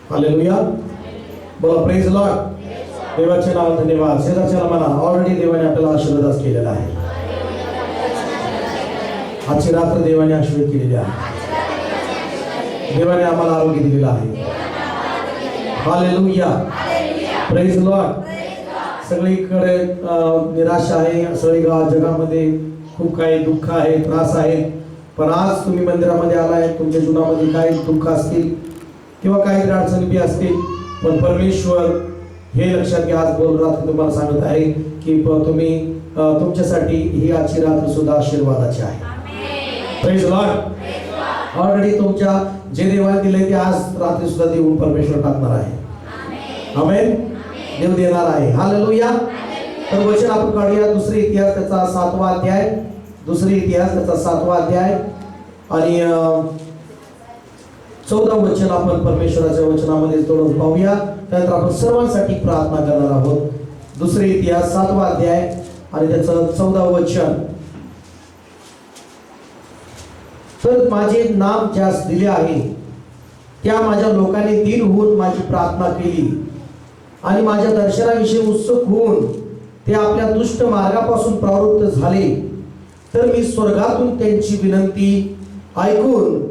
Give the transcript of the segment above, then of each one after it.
Hallelujah. बोला praise Lord. देवाचे नाव धन्यवाद. शेजारच्याला म्हणा ऑलरेडी देवाने आपल्याला आशीर्वाद केलेला आहे. आजची रात्र देवाने आशीर्वाद केलेली आहे. देवाने आम्हाला आरोग्य दिलेलं आहे. हालेलुया. Praise Lord. सगळीकडे निराशा आहे. सगळी जगामध्ये खूप काही दुःख आहे, त्रास आहे. पण आज तुम्ही मंदिरामध्ये आलाय. तुमच्या जीवनामध्ये काही दुःख असतील किंवा काही अडचणी बी असतील, पण परमेश्वर हे लक्षात घ्या. आज बोल रात्री तुम्हाला सांगत आहे की तुम्ही तुमच्यासाठी ही आजची रात्र सुद्धा आशीर्वादाची आहे. Praise Lord. ऑलरेडी तुमच्या जे देवाने दिले ते आज रात्री सुद्धा देऊन परमेश्वर टाकणार आहे. आमेन. देव देणार आहे. हालेलुया. तर वचन आपण काढूया दुसरे इतिहास त्याचा 7वा अध्याय. दुसरे इतिहास त्याचा 7वा अध्याय आणि 14 वचन आपण परमेश्वराच्या वचनामध्ये थोडं पाहूया. त्यानंतर आपण सर्वांसाठी प्रार्थना करणार आहोत. दुसरे इतिहास 7वा अध्याय आणि त्याचं 14 वचन. तर माझे नाम ज्यास दिले आहे त्या माझ्या लोकांनी दीन होऊन माझी प्रार्थना केली आणि माझ्या दर्शनाविषयी उत्सुक होऊन ते आपल्या दुष्ट मार्गापासून प्रवृत्त झाले, तर मी स्वर्गातून त्यांची विनंती ऐकून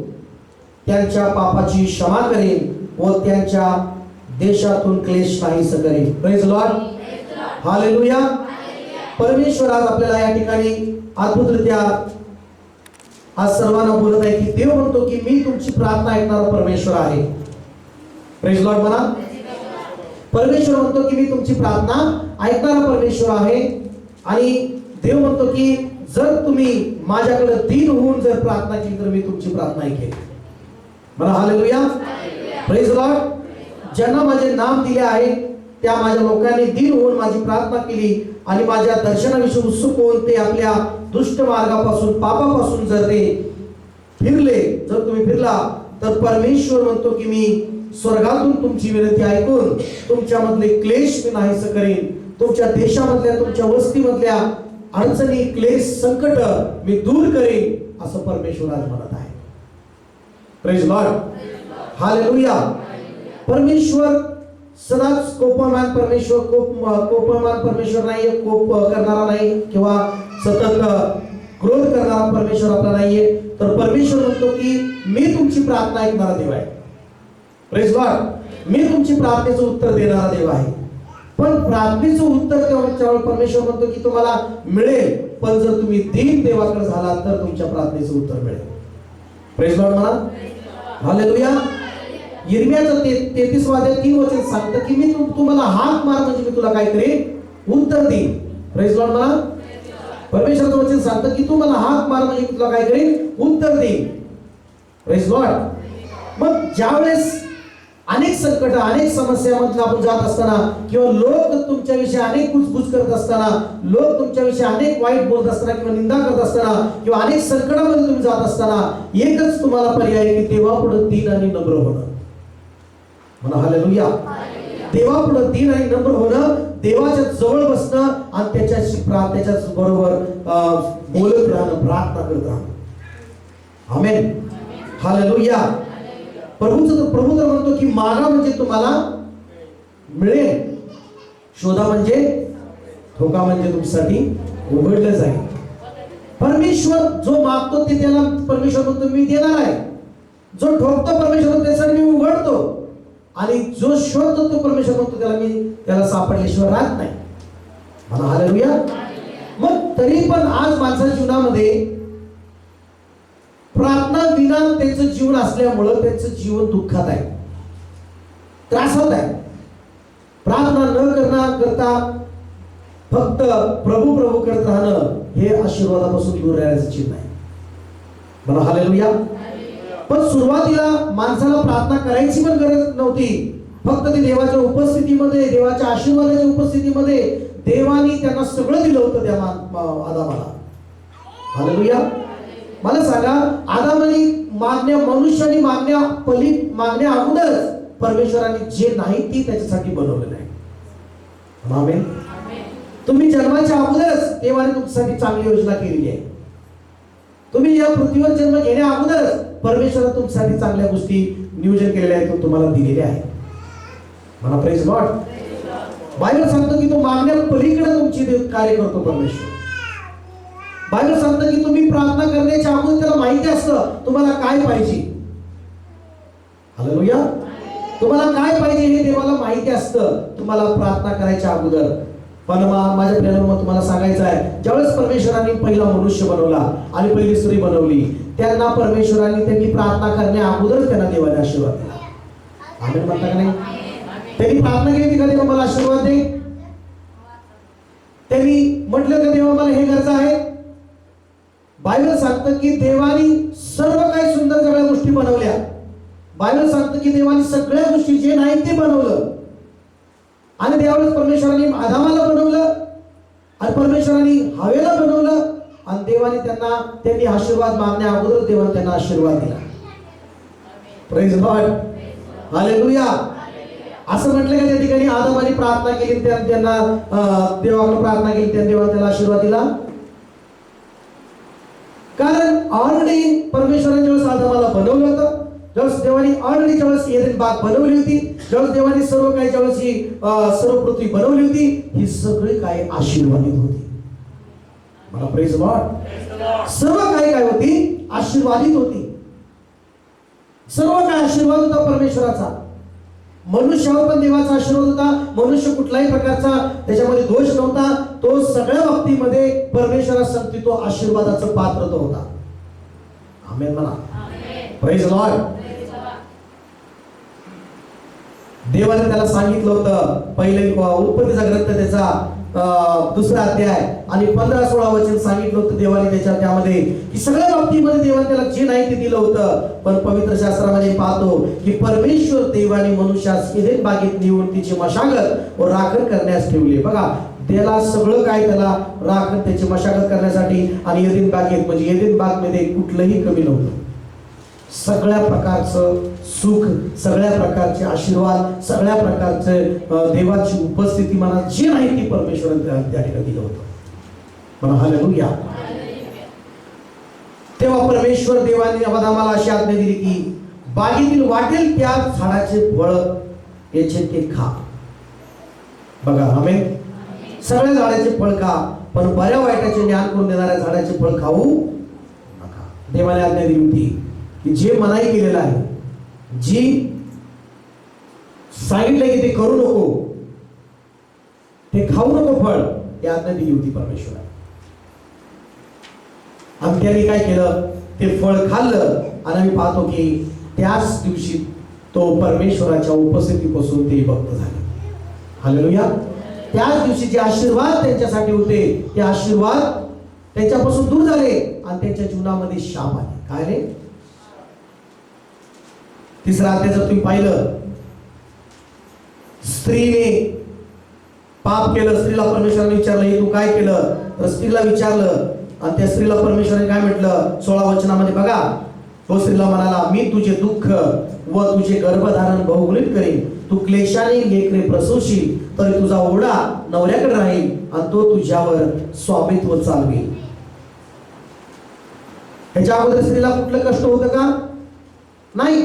त्यांच्या पापाची क्षमा करेन व त्यांच्या देशातून क्लेश नाहीस करेन. Praise Lord. हालेलुया. परमेश्वर आज आपल्याला या ठिकाणी अद्भुतरित्या आज सर्वांना बोलत आहे की देव म्हणतो की मी तुमची प्रार्थना ऐकणारा परमेश्वर आहे. प्रेज लॉर्ड म्हणा. परमेश्वर म्हणतो की मी तुमची प्रार्थना ऐकणारा परमेश्वर आहे. आणि देव म्हणतो की जर तुम्ही माझ्याकडे दीन होऊन जर प्रार्थना केली तर मी तुमची प्रार्थना ऐकेन. म्हणा हालेलुया. Praise Lord. ज्यांना माझे नाम दिले आहे त्या माझ्या लोकांनी दीन होऊन माझी प्रार्थना केली आणि माझ्या दर्शनाविषयी उत्सुक होऊन ते आपल्या दुष्ट मार्गापासून पापापासून जर ते फिरले, जर तुम्ही फिरला तर परमेश्वर म्हणतो की मी स्वर्गातून तुमची विनंती ऐकून तुमच्यामधले क्लेश मी नाहीस करेन. तुमच्या देशामधल्या तुमच्या वस्तीमधल्या अडचणी, क्लेश, संकट मी दूर करेन असं परमेश्वर आज म्हणत आहे. Praise Lord. हालेलुया. परमेश्वर सदाच कोपमान परमेश्वर कोपमान परमेश्वर नाही. कोप करणारा नाही किंवा सतत क्रोध करणारा परमेश्वर आपला नाहीये. तर परमेश्वर म्हणतो की मी तुमची प्रार्थना ऐकणारा देव आहे. Praise Lord. मी तुमची प्रार्थनेचं उत्तर देणारा देव आहे. पण प्रार्थनेचं उत्तर तेव्हा परमेश्वर म्हणतो की तुम्हाला मिळेल, पण जर तुम्ही दीन देवाकडे झालात तर तुमच्या प्रार्थनेचं उत्तर मिळेल. प्रेज लॉर्ड म्हणा. हालेलुया. यिर्मयाचं 33 अध्याय 3 वचन सांगतं की मी तुम्हाला हाक मार म्हणजे मी तुला काय करेन, उत्तर देईन. प्रेज लॉर्ड म्हणा. परमेश्वराचं वचन सांगतं की तू मला हाक मार म्हणजे तुला काय करेन, उत्तर देईन. Praise Lord. मग ज्यावेळेस अनेक संकट, अनेक समस्यामध्ये आपण जात असताना किंवा लोक तुमच्याविषयी अनेक कुचकुच करत असताना, लोक तुमच्याविषयी अनेक वाईट बोलत असताना किंवा निंदा करत असताना किंवा अनेक संकटामध्ये तुम्ही जात असताना एकच तुम्हाला पर्याय की देवापुढे दीन आणि नम्र होणं. म्हणा हालेलुया. देवापुढे दीन आणि नम्र होणं, देवाच्या जवळ बसणं आणि त्याच्या बरोबर बोलत राहणं, प्रार्थना करत राहणं. आमेन. हालेलुया. प्रभू तर म्हणतो की मागा म्हणजे तुम्हाला मिळेल, शोधा म्हणजे ठोका म्हणजे तुमच्यासाठी उघडलं जाईल. परमेश्वर जो मागतो ते त्याला परमेश्वर म्हणतो मी देणार आहे. जो ठोकतो परमेश्वर त्यासाठी मी उघडतो आणि जो शोधतो तो परमेश्वर म्हणतो त्याला सापडल्याशिवाय राहत नाही. म्हणा हालेलुया. मग तरी पण आज माणसाच्या जीवनामध्ये प्रार्थना विना त्यांचं जीवन असल्यामुळं त्यांचं जीवन दुःखात आहे, त्रासात आहे. प्रार्थना न करता फक्त प्रभू प्रभू करत राहणं हे आशीर्वादापासून दूर राहण्याचं चिन्ह आहे. मला हालेलुया. पण सुरुवातीला माणसाला प्रार्थना करायची पण गरज नव्हती. फक्त ते देवाच्या उपस्थितीमध्ये, देवाच्या आशीर्वादाच्या उपस्थितीमध्ये देवानी त्यांना सगळं दिलं होतं त्या आदामाला. हालेलुया. मला सांगा, आदामाने मनुष्याने मागण्या अगोदरच परमेश्वराने जे नाही ती त्याच्यासाठी बनवलेलं आहे. आमेन. तुम्ही जन्माच्या अगोदरच देवाने तुमच्यासाठी चांगली योजना केलेली आहे. तुम्ही या पृथ्वीवर जन्म घेण्या अगोदरच परमेश्वराने तुमच्यासाठी चांगल्या गोष्टी नियोजन केलेल्या आहेत, तुम्हाला दिलेल्या आहेत. मला प्रेज गॉड. बायबल सांगतो की तो मागण्या पलीकडे तुमची कार्य करतो परमेश्वर. बायबल सांगतं की तुम्ही प्रार्थना करण्याच्या अगोदर त्याला माहिती असतं तुम्हाला काय पाहिजे. हालेलुया. तुम्हाला काय पाहिजे हे देवाला माहिती असतं तुम्हाला प्रार्थना करायच्या अगोदर. पण माझ्या प्रियांनो तुम्हाला सांगायचं आहे, ज्यावेळेस परमेश्वरांनी पहिला मनुष्य बनवला आणि पहिली स्त्री बनवली, त्यांना परमेश्वरांनी त्यांनी प्रार्थना करण्या अगोदर त्यांना देवाने आशीर्वाद दिला. आमेन म्हणता का नाही? त्यांनी प्रार्थना केली का देवा मला आशीर्वाद दे? त्यांनी म्हटलं का देवा मला हे गरज आहे? बायबल सांगतं की देवानी सर्व काही सुंदर सगळ्या गोष्टी बनवल्या. बायबल सांगतं की देवानी सगळ्या गोष्टी जे नाही ते बनवलं. आणि त्यावेळेस परमेश्वरांनी आदामाला बनवलं आणि परमेश्वरांनी हवेला बनवलं आणि देवाने त्यांनी आशीर्वाद मागण्या अगोदर देवाने त्यांना आशीर्वाद दिला. Praise God. हालेलुया. असं म्हटलं का त्या ठिकाणी आदामाने प्रार्थना केली, त्यांना देवाकडे प्रार्थना केली, त्या देवाने त्याला आशीर्वाद दिला? कारण ऑलरेडी परमेश्वराने ज्यावेळेस आदामाला बनवलं होतं, ज्यावेळेस देवाने ऑलरेडी ज्यावेळेस एदेन बाग बनवली होती, ज्यावेळेस देवाने सर्व काही ज्यावेळेस ही सर्व पृथ्वी बनवली होती, ही सगळी काही आशीर्वादित होती. मला प्रेज गॉड. सर्व काही काय होती? आशीर्वादित होती. सर्व काय आशीर्वाद होता परमेश्वराचा. मनुष्यावर पण देवाचा आशीर्वाद होता. मनुष्य कुठल्याही प्रकारचा त्याच्यामध्ये दोष नव्हता. तो सगळ्या बाबतीमध्ये परमेश्वरासाठी तो आशीर्वादाचा पात्र तो होता. आमेन म्हणा. Praise Lord. देवाने त्याला सांगितलं होतं, पहिले उत्पत्तीचा ग्रंथ त्याचा दुसरा अध्याय आणि 15-16 वचन सांगितलं होतं देवाने त्यामध्ये की सगळ्या बाबतीमध्ये देवाने त्याला जे नाही ते दिलं होतं. पण पवित्र शास्त्रामध्ये पाहतो की परमेश्वर देवाने मनुष्यास एदेन बागेत नेऊन तिची मशागत व राखण करण्यास ठेवले. बघा, त्याला सगळं काय त्याला राखण त्याची मशागत करण्यासाठी आणि एदेन बागेत म्हणजे एदेन बागमध्ये कुठलंही कमी नव्हतं. सगळ्या प्रकारचं सुख, सगळ्या प्रकारचे आशीर्वाद, सगळ्या प्रकारचे देवाची उपस्थिती म्हणा जे नाही ती परमेश्वराने त्या ठिकाणी दिलं होतं. म्हणा हालेलुया. तेव्हा परमेश्वर देवाने आदामाला अशी आज्ञा दिली की बागेतील वाटेल त्या झाडाचे फळ याचे ते खा. बघा, आमेन. सगळ्या झाडाचे फळ खा, पण बऱ्या वाईटाचे ज्ञान करून देणाऱ्या झाडाचे फळ खाऊ नका. देवाने आज्ञा दिली होती की जे मनाई केलेलं आहे, जी सांगितलं की ते करू नको, ते खाऊ नको फळ, ही आज्ञा दिली होती परमेश्वराने. आणि त्यांनी काय केलं? ते फळ खाल्लं आणि आम्ही पाहतो की त्याच दिवशी तो परमेश्वराच्या उपस्थितीपासून ते भक्त झाले. हालेलुया. त्याच दिवशी जे आशीर्वाद त्यांच्यासाठी होते ते आशीर्वाद त्यांच्यापासून दूर झाले आणि त्यांच्या जीवनामध्ये शाप आले. काय रे? तिसरा अध्याय जर तुम्ही पाहिलं, स्त्रीने पाप केलं. स्त्रीला परमेश्वराने विचारलं हे तू काय केलं? तर स्त्रीला विचारलं आणि त्या स्त्रीला परमेश्वराने काय म्हटलं? 16 वचनामध्ये बघा, तो स्त्रीला म्हणाला, मी तुझे दुःख व तुझे गर्भधारण बहुगुणित करेन. तू क्लेशाने लेकरे प्रसूशील, तरी तुझा ओढा नवऱ्याकडे राहील आणि तो तुझ्यावर स्वामित्व चालवेल. ह्याच्या अगोदर स्त्रीला कुठलं कष्ट होतं का? नाही.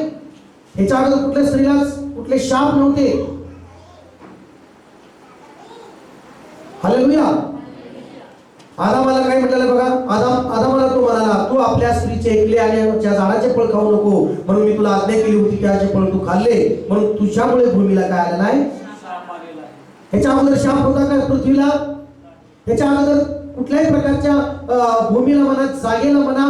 ह्याच्या अगोदर कुठल्या स्त्रीला कुठले शाप नव्हते. हालेलुया. आदामाला काय म्हटलं बघा, आदामाला तो म्हणाला, तू आपल्या स्त्रीचे ऐकले आणि त्या झाडाचे फळ खाऊ नको म्हणून मी तुला आज्ञा केली होती, त्याचे फळ तू खाल्ले म्हणून तुझ्यामुळे भूमीला काय आलं नाही? ह्याच्या अगोदर शाप होता का पृथ्वीला? ह्याच्या अगोदर कुठल्याही प्रकारच्या भूमीला म्हणा, जागेला म्हणा,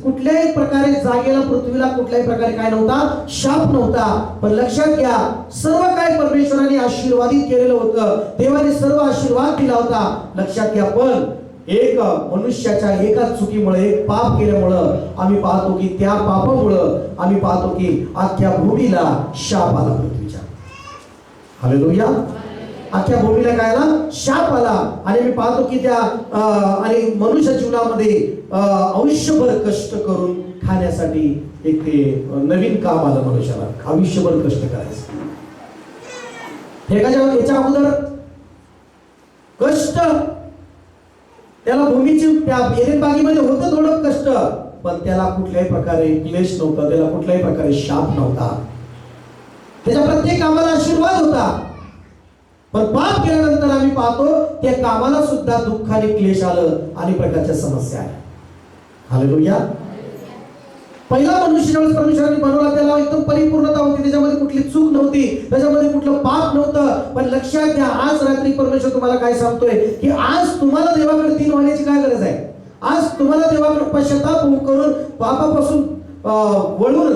कुठल्याही प्रकारे जागेला, पृथ्वीला कुठल्याही प्रकारे काय नव्हता? शाप नव्हता. पण लक्षात घ्या, सर्व काय परमेश्वराने आशीर्वादित केलेलं होतं. देवाने सर्व आशीर्वाद दिला होता. लक्षात घ्या, पण एक मनुष्याच्या एका चुकीमुळे, एक पाप केल्यामुळं आम्ही पाहतो की त्या पापामुळं आम्ही पाहतो की अख्ख्या भूमीला शाप आला पृथ्वीच्या. हालेलुया. अख्ख्या भूमीला काय आला? शाप आला. आणि मी पाहतो की त्या आणि मनुष्य जीवनामध्ये आयुष्यभर कष्ट करून खाण्यासाठी एक ते नवीन काम आलं मनुष्याला. आयुष्यभर कष्ट करायचं. याच्या अगोदर कष्ट त्याला भूमीची त्या एदेन बागेमध्ये होतं थोडं कष्ट, पण त्याला कुठल्याही प्रकारे क्लेश नव्हता, त्याला कुठल्याही प्रकारे शाप नव्हता. त्याच्या प्रत्येक कामाला आशीर्वाद होता. होता, पण पाप केल्यानंतर आम्ही पाहतो त्या कामाला सुद्धा दुःख आणि क्लेश आलं, अनेक प्रकारच्या समस्या आल्या. हालेलुया. पहिला मनुष्य ज्यावेळेस परमेश्वराने बनवला त्याला एकदम परिपूर्णता होती, त्याच्यामध्ये कुठली चूक नव्हती, त्याच्यामध्ये कुठलं पाप नव्हतं. पण लक्षात घ्या, आज रात्री परमेश्वर तुम्हाला काय सांगतोय की आज तुम्हाला देवाकडे दीन होण्याची काय गरज आहे. आज तुम्हाला देवाकडे पश्चाताप करून पापापासून वळून,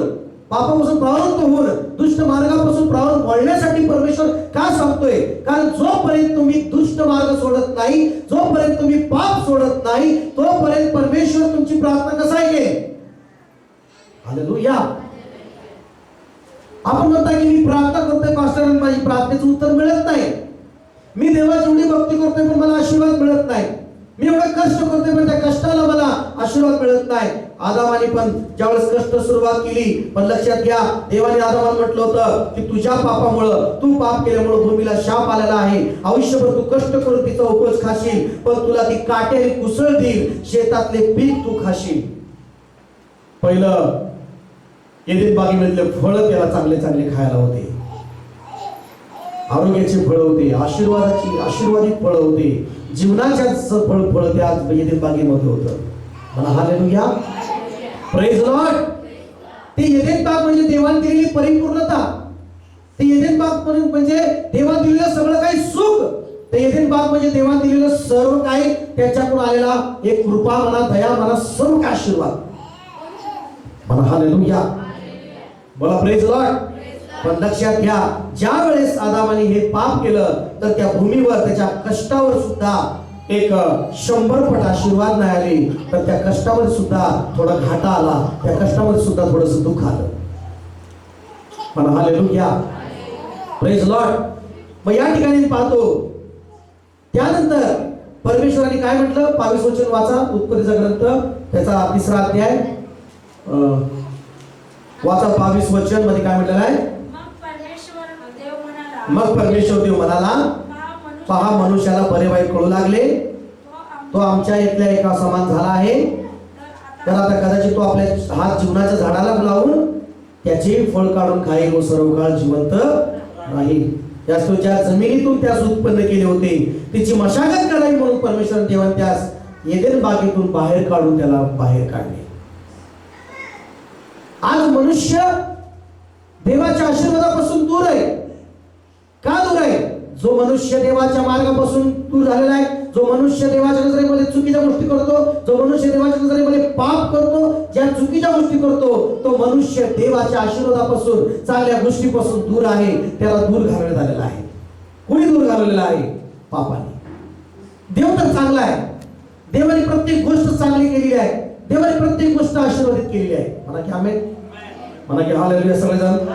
पापापासून प्रावृत्त होऊन, दुष्ट मार्गापासून प्रावृत्त वळण्यासाठी परमेश्वर का सांगतोय. कारण जोपर्यंत तुम्ही दुष्ट मार्ग सोडत नाही, जोपर्यंत तुम्ही पाप सोडत नाही, तोपर्यंत परमेश्वर तुमची प्रार्थना कसा ऐकेल. हालेलुया. आपण म्हणता की मी प्रार्थना करतोय पास्टर, माझी प्रार्थनेचं उत्तर मिळत नाही. मी देवाची एवढी भक्ती करतोय पण मला आशीर्वाद मिळत नाही. मी एवढं कष्ट करतोय पण त्या कष्टाला मला आशीर्वाद मिळत नाही. आदामाने पण ज्यावेळेस कष्ट सुरुवात केली, पण लक्षात घ्या, देवाने आदामाला म्हटलं होतं की तुझ्या पापामुळं, तू पाप केल्यामुळं भूमीला शाप आलेला आहे. आयुष्यभर तू कष्ट करून तिचा उपज खाशील, पण तुला ती काट्याने कुसळ देईल, शेतातले पीक तू खाशील. पहिलं एदेन बागेमधले फळं त्याला चांगले चांगले खायला होते, आरोग्याचे फळ होते, आशीर्वादित फळ होते, जीवनाच्या फळ त्या एदेन बागेमध्ये होतं. मला हालेलुया, प्रेज लॉर्ड. ते एदेन बाग म्हणजे देवाने दिलेली परिपूर्णता. ते एदेन बाग म्हणजे देवाने दिलेलं सगळं काही सुख. ते एदेन बाग म्हणजे देवाने दिलेलं सर्व काही, त्याच्याकडून आलेला एक कृपा म्हणा, दया म्हणा, सर्व काही आशीर्वाद. मला हालेलुया, बोला प्रेज लॉर्ड. पण लक्षात घ्या, ज्या वेळेस आदामाने हे पाप केलं तर त्या भूमीवर, त्याच्या कष्टावर सुद्धा एक 100 पट आशीर्वाद नाही आले, तर त्या कष्टावर सुद्धा थोडा घाटा आला, त्या कष्टावर सुद्धा थोडंसं दुःख आलं. पण हालेलुया, प्रेज लॉर्ड. मग या ठिकाणी पाहतो, त्यानंतर परमेश्वराने काय म्हटलं, 22 वचन वाचा, उत्पत्तीचा ग्रंथ त्याचा 3रा अध्याय वाचा. 22 वचन मध्ये काय म्हटलेलं आहे. मग परमेश्वर देव म्हणाला, पहा मनुष्याला बरे वाईट कळू लागले, तो आमच्या इथल्या एका समान झाला आहे, तर आता कदाचित तो आपल्या हात जीवनाच्या झाडाला लावून त्याचे फळ काढून खाईल व सर्व काळ जिवंत राहील. ज्या जमिनीतून त्यास उत्पन्न केले होते तिची मशागत करावी म्हणून परमेश्वर देवाने त्यास एदेन बागेतून बाहेर काढून त्याला बाहेर काढले. आज मनुष्य देवाच्या आशीर्वादापासून दूर आहे. का दूर आहे. जो मनुष्य देवाच्या मार्गापासून दूर झालेला आहे, जो मनुष्य देवाच्या नजरेमध्ये चुकीच्या गोष्टी करतो, जो मनुष्य देवाच्या नजरेमध्ये पाप करतो, ज्या चुकीच्या गोष्टी करतो, तो मनुष्य देवाच्या आशीर्वादापासून, चांगल्या गोष्टीपासून दूर आहे. त्याला दूर घालवण्यात आलेला आहे. कोणी दूर घालवलेला आहे. पापाने. देव तर चांगला आहे, देवाने प्रत्येक गोष्ट चांगली केलेली आहे, देवाने प्रत्येक गोष्ट आशीर्वादित केलेली आहे. म्हणा की आमेन, म्हणा की हालेलुया. सगळेजण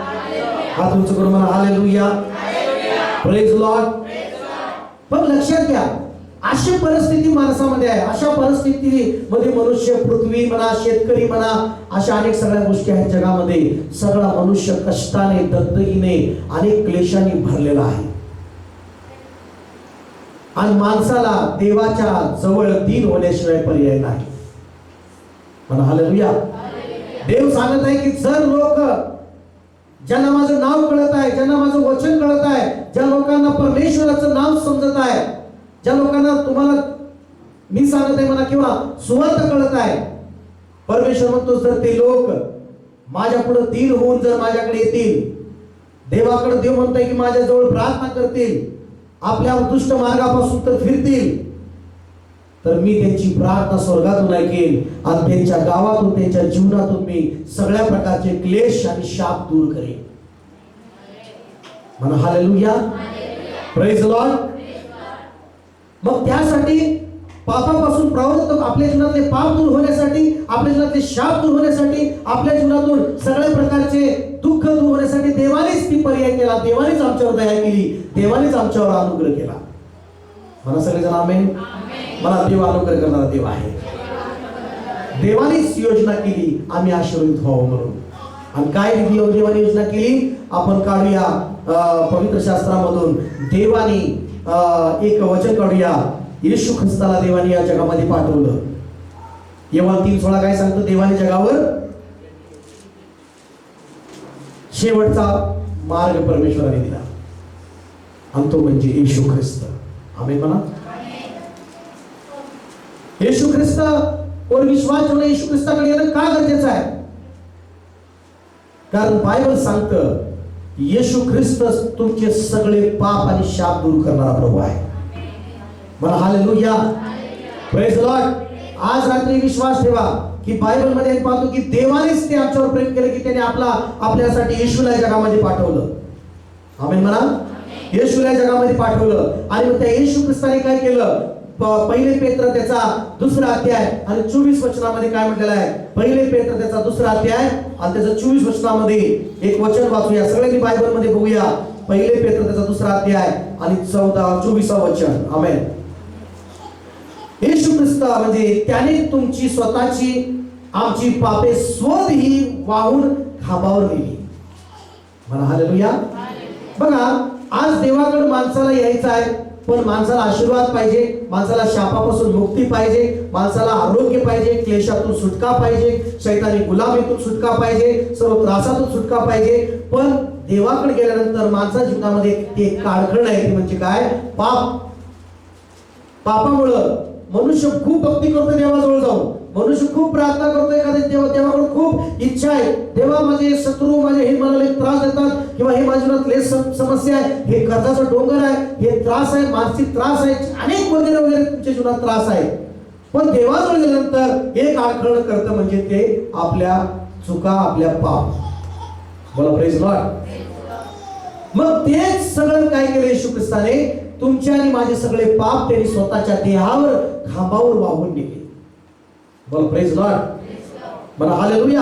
हात उंच करून म्हणा हालेलुया, प्रेज लॉर्ड. पण लक्षात घ्या, अशी परिस्थिती माणसामध्ये आहे. अशा परिस्थितीमध्ये मनुष्य, पृथ्वी म्हणा, शेतकरी म्हणा, अशा अनेक सगळ्या गोष्टी आहेत जगामध्ये. सगळा मनुष्य कष्टाने, दगदगीने, अनेक क्लेशाने भरलेला आहे. आणि माणसाला देवाच्या जवळ दीन होण्याशिवाय पर्याय नाही. म्हणा हालेलुया. देव सांगत आहे की जर लोक, ज्यांना माझं नाव कळत आहे, ज्यांना माझं वचन कळत आहे, ज्या लोकांना परमेश्वराचं नाव समजत आहे, ज्या लोकांना तुम्हाला मी सांगत आहे म्हणा किंवा सुवार्ता कळत आहे, परमेश्वर म्हणतो जर ते लोक माझ्या पुढे दीन होऊन जर माझ्याकडे येतील, देवाकडे, देव म्हणतोय की माझ्या जवळ प्रार्थना करतील, आपल्या दुष्ट मार्गापासून तर फिरतील, तर मी त्यांची प्रार्थना स्वर्गातून ऐकेल आणि त्यांच्या गावातून, त्यांच्या जीवनातून मी सगळ्या प्रकारचे क्लेश आणि शाप दूर करेन. म्हणा हालेलुया, प्रेज लॉर्ड. मग त्यासाठी पापापासून प्रवृत्त, आपल्या जीवनातले पाप दूर होण्यासाठी, आपल्या जीवनातले शाप दूर होण्यासाठी, आपल्या जीवनातून सगळ्या प्रकारचे दुःख दूर होण्यासाठी देवानेच ती पर्याय केला, देवानेच आमच्यावर दया केली, देवानेच आमच्यावर अनुग्रह केला. म्हणा सगळेजण आमेन. मला देव अनुग्रह करणारा देव आहे. देवानेच योजना केली आम्ही आशीर्वादित व्हावं म्हणून. आणि काय देवाने योजना केली आपण काढूया पवित्र शास्त्रामधून. देवाने एक वचन काढूया. येशू ख्रिस्ताला देवाने या जगामध्ये पाठवलं. योहान 3:16 काय सांगतो. देवाने जगावर शेवटचा मार्ग परमेश्वराने दिला. आणि तो म्हणजे येशू ख्रिस्त. आमेन म्हणा. येशू ख्रिस्त वर विश्वास ठेवणं, येशू ख्रिस्ताकडे येणं का गरजेचं आहे? कारण बायबल सांगतं येशू ख्रिस्त तुमचे सगळे पाप आणि शाप दूर करणारा प्रभू आहे. म्हणा हालेलुया, प्रेज द लॉर्ड. आज रात्री विश्वास ठेवा की बायबल मध्ये पाहतो की देवानेच ते आमच्यावर प्रेम केलं की त्याने आपल्यासाठी येशूला जगामध्ये पाठवलं. आमेन म्हणा. येशूला जगामध्ये पाठवलं आणि मग त्या येशू ख्रिस्ताने काय केलं? पहिले पेत्र त्याचा 2रा अध्याय आणि 24 वचनामध्ये काय म्हटलेलं आहे? पहिले पेत्र त्याचा 2रा अध्याय आणि त्याचा 24 वचनामध्ये एक वचन वाचूया सगळ्यांनी, बायबल मध्ये बघूया. पहिले पेत्र त्याचा 2रा अध्याय आणि 24 वचन. आमेन. येशू ख्रिस्त म्हणजे त्याने तुमची स्वतःची आमची पापे स्वतःही वाहून खांबावर नेली. म्हणा हालेलुया. बघा, आज देवाकडे माणसाला यायचं आहे, पण माणसाला आशीर्वाद पाहिजे, माणसाला शापापासून मुक्ती पाहिजे, माणसाला आरोग्य पाहिजे, क्लेशातून सुटका पाहिजे, शैतानी गुलामीतून सुटका पाहिजे, सर्व त्रासातून सुटका पाहिजे. पण देवाकडे गेल्यानंतर माणसाच्या जीवनामध्ये ते काळखंड आहे, ते म्हणजे काय? पाप. पापामुळं मनुष्य खूप भक्ती करतो देवाजवळ जाऊन, मनुष्य खूप प्रार्थना करतो एखाद्या देवाकडे खूप इच्छा आहे, देवा माझे शत्रू माझे हे मला त्रास देतात, किंवा हे माझ्या जीवनात समस्या आहे, हे कर्जाचा डोंगर आहे, हे त्रास आहे, मानसिक त्रास आहे, अनेक वगैरे वगैरे तुमच्या जीवनात त्रास आहे. पण देवाजवळ गेल्यानंतर एक आळखण करतं म्हणजे ते आपल्या चुका, आपल्या पाप. बोला प्रेज लॉर्ड. मग तेच सगळं काय केलं येशू ख्रिस्ताने? तुमचे आणि माझे सगळे पाप त्यांनी स्वतःच्या देहावर खांबावर वाहून नेले. बोला प्रेज लॉर्ड. मला हालेलुया.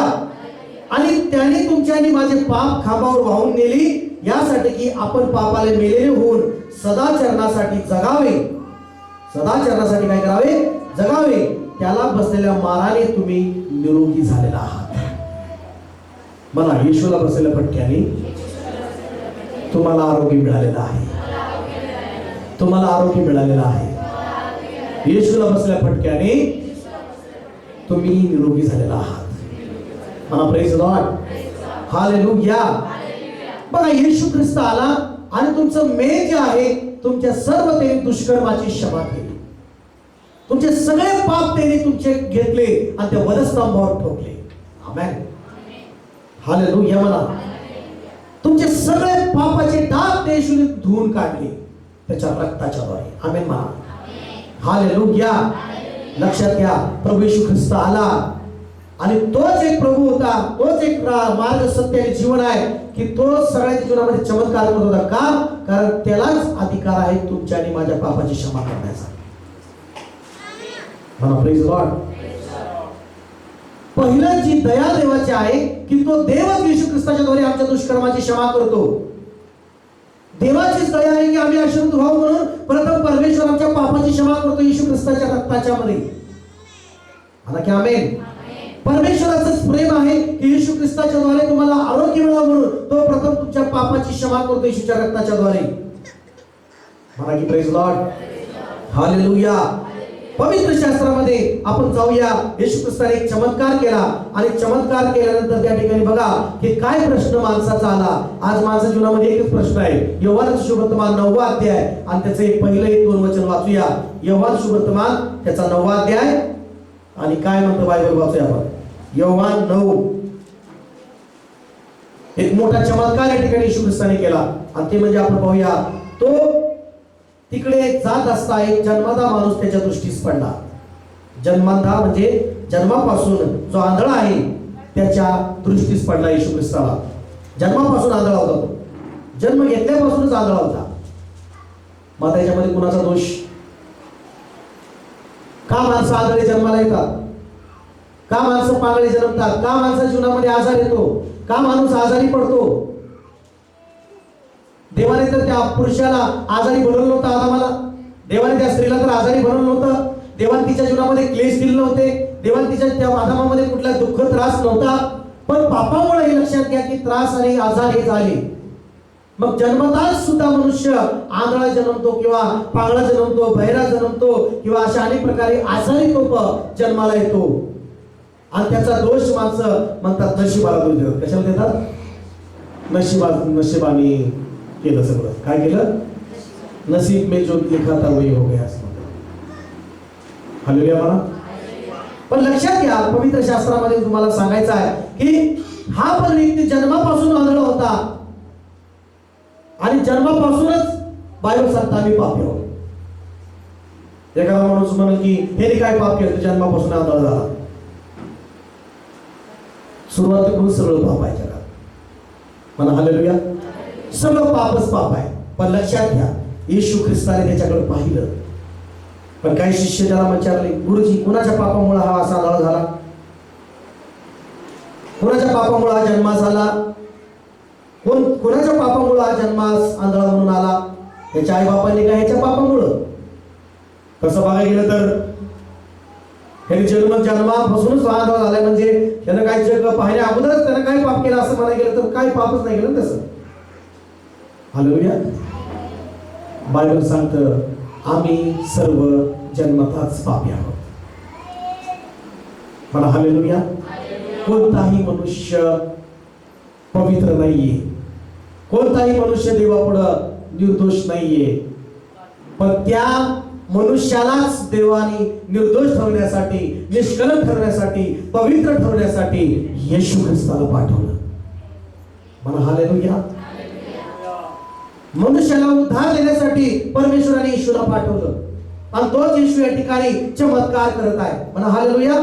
आणि त्याने तुमचे आणि माझे पाप खांबावर वाहून नेली यासाठी की आपण पापाला मेलेले होऊन सदाचरणासाठी जगावे. सदाचरणासाठी काय करावे? जगावे. त्याला बसलेल्या माराने तुम्ही निरोगी झालेला आहात. मला येशूला बसलेल्या फटक्याने तुम्हाला आरोग्य मिळालेलं आहे. तुम्हाला आरोग्य मिळालेलं आहे. येशूला बसलेल्या फटक्याने तुम्ही निरोगी झालेला आहात. म्हणा प्रेज लॉर्ड. हालेलुया. बघा, येशू ख्रिस्त आला आणि तुमचं मेन जे आहे, तुमच्या सर्व त्यांनी दुष्कर्माची क्षमा केली. तुमचे सगळे पाप त्यांनी तुमचे घेतले आणि त्या वधस्तंभावर ठोकले. आमेन. हालेलुया. म्हणा, तुमचे सगळे पापाचे डाग ते येशूने धुवून काढले त्याच्या रक्ताच्या द्वारे. आमेन म्हणा. हालेलुया. लक्षात घ्या, प्रभू येशू ख्रिस्त आला आणि तोच एक प्रभू होता, तोच एक मार्ग, सत्य आणि जीवन आहे की तो सगळ्यांच्या जीवनामध्ये चमत्कार करत होता. का? कारण त्यालाच अधिकार आहे तुमच्या आणि माझ्या पापाची क्षमा करण्याचा. म्हणा प्रेज लॉर्ड. पहिलं जी दया देवाची आहे की तो देवच येशू ख्रिस्ताच्या द्वारे आमच्या दुष्कर्माची क्षमा करतो. देवाचीच दया आहे की आम्ही आशीर्वाद व्हावं म्हणून प्रथम परमेश्वर आमच्या पापाची क्षमा करतो येशू ख्रिस्ताच्या रक्ताच्या मध्ये. आता की आमेन. परमेश्वराचंच प्रेम आहे की येशू ख्रिस्ताच्या द्वारे तुम्हाला आरोग्य मिळावं म्हणून तो प्रथम तुमच्या पापाची क्षमा करतो येशूच्या रक्ताच्या द्वारे. म्हणा की प्रेज लॉर्ड. हालेलुया. पवित्र शास्त्रामध्ये आपण जाऊया. येशू ख्रिस्ताने एक चमत्कार केला आणि चमत्कार केल्यानंतर त्या ठिकाणी बघा की काय प्रश्न माणसाचा आला. आज माणसाच्या जीवनामध्ये एकच प्रश्न आहे. योहान शुभवर्तमान 9वा अध्याय आणि त्याचे एक 2 वचन वाचूया. योहान शुभवर्तमान त्याचा 9वा अध्याय आणि काय म्हणतो बायबल वाचूया आपण. योहान 9. एक मोठा चमत्कार या ठिकाणी येशू ख्रिस्ताने केला आणि ते म्हणजे आपण पाहूया. तो तिकडे जात असता एक जन्मदा माणूस त्याच्या दृष्टीस पडला. जन्मदा म्हणजे जन्मापासून जो आंधळा आहे त्याच्या दृष्टीस पडला येशू ख्रिस्ताला. जन्मापासून आंधळा होता तो. जन्म घेतल्यापासूनच आंधळा होता. मग त्याच्यामध्ये कुणाचा दोष? का माणसं आंधळे जन्माला येतात? का माणसं पागळे जन्मतात? का माणसाच्या जीवनामध्ये आजार येतो? का माणूस आजारी पडतो? देवाने तर त्या पुरुषाला आजारी बनवलं नव्हतं. आदामाला देवाने त्या स्त्रीला तर आजारी बनवलं नव्हतं. देवाने तिच्या जीवनामध्ये क्लेश दिले नव्हते. देवाने तिच्या त्या आदामामध्ये कुठला दुःख त्रास नव्हता. पण पापामुळे हे लक्षात घ्या की त्रास आणि आजार हे झाले. मग जन्मताच सुद्धा मनुष्य आंधळा जन्मतो किंवा पागळा जन्मतो, बहिरा जन्मतो किंवा अशा अनेक प्रकारे आजारी तो जन्माला येतो. आणि त्याचा दोष माणसं म्हणतात नशिबाला दोष देतात. कशाला देतात? नशिबाने केलं सगळं. काय केलं? नसीब में जो लिखा था वही हो गया. हालेलुया म्हणा. पण लक्षात घ्या, पवित्र शास्त्रामध्ये तुम्हाला सांगायचं आहे की हा पण व्यक्ती जन्मापासून आंधळा होता आणि जन्मापासूनच बायबल सांगता आम्ही पापी आहोत. एखादा माणूस म्हणेल की हे काय पाप केलं, जन्मापासून आंधळा झाला. सुरुवातीपासून सगळं पाप आहे जगात. म्हणा हालेलुया. सगळं पापच पाप आहे. पण लक्षात घ्या, येशू ख्रिस्ताने त्याच्याकडे पाहिलं. पण काही शिष्य त्याला विचारले, गुरुजी कुणाच्या पापामुळे हा असा आंधळा झाला, कुणाच्या पापामुळे हा जन्मास आला, कुणाच्या पापामुळे हा जन्मास आंधळा म्हणून आला, त्याच्या आई बापांनी का ह्याच्या पापामुळं. तसं बघायला गेलं तर हे जन्मापासूनच आंधळा झालाय, म्हणजे त्यानं काय जग पाहिल्या अगोदरच त्यानं काय पाप केलं असं म्हणायला गेलं तर काय पापच नाही केलं तसं. हालेलुया. बायबल सांगतं आम्ही सर्व जन्मताच पापी आहोत. म्हणा हालेलुया. कोणताही मनुष्य पवित्र नाहीये, कोणताही मनुष्य देवापुढं निर्दोष नाहीये. पण त्या मनुष्यालाच देवाने निर्दोष ठरवण्यासाठी, निष्कलंक ठरवण्यासाठी, पवित्र ठरवण्यासाठी येशू ख्रिस्ताला पाठवलं. म्हणा हालेलुया. मनुष्याला उद्धार देण्यासाठी परमेश्वराने येशूला पाठवलं आणि तोच येशू या ठिकाणी चमत्कार करत आहे. म्हणा हालेलुया.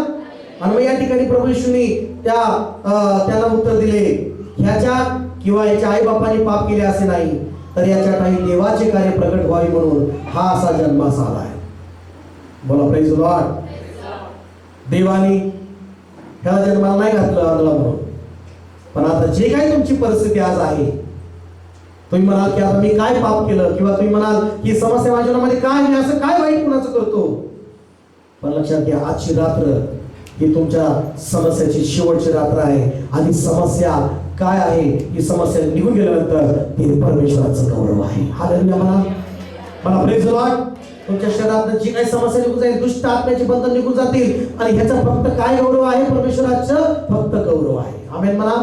आणि मग या ठिकाणी प्रभू येशूने त्याला उत्तर दिले, ह्याच्या किंवा याच्या आई बापाने पाप केले असे नाही, तर याच्या काही देवाचे कार्य प्रगट व्हावे म्हणून हा असा जन्मास आला आहे. बोला प्रेज द लॉर्ड. देवाने ह्याला जन्माला नाही घातलं आंधळा म्हणून. पण आता जे काही तुमची परिस्थिती आज आहे, तुम्ही म्हणाल की आता मी काय पाप केलं, किंवा तुम्ही म्हणाल की समस्या माझ्या जीवनामध्ये काय, मी असं काय वाईट कुणाचं करतो. पण लक्षात घ्या, आजची रात्र ही तुमच्या समस्याची शेवटची रात्र आहे. आणि समस्या काय आहे, ही समस्या निघून गेल्यानंतर ते परमेश्वराचं गौरव आहे. हालेलुया म्हणा. मला प्रेज द लॉर्ड. तुमच्या शरीरात जी काही समस्या निघून जाईल, दुष्ट आत्म्याचे बंधन निघून जातील आणि ह्याचा फक्त काय गौरव आहे, परमेश्वराचं फक्त गौरव आहे. आमेन म्हणा.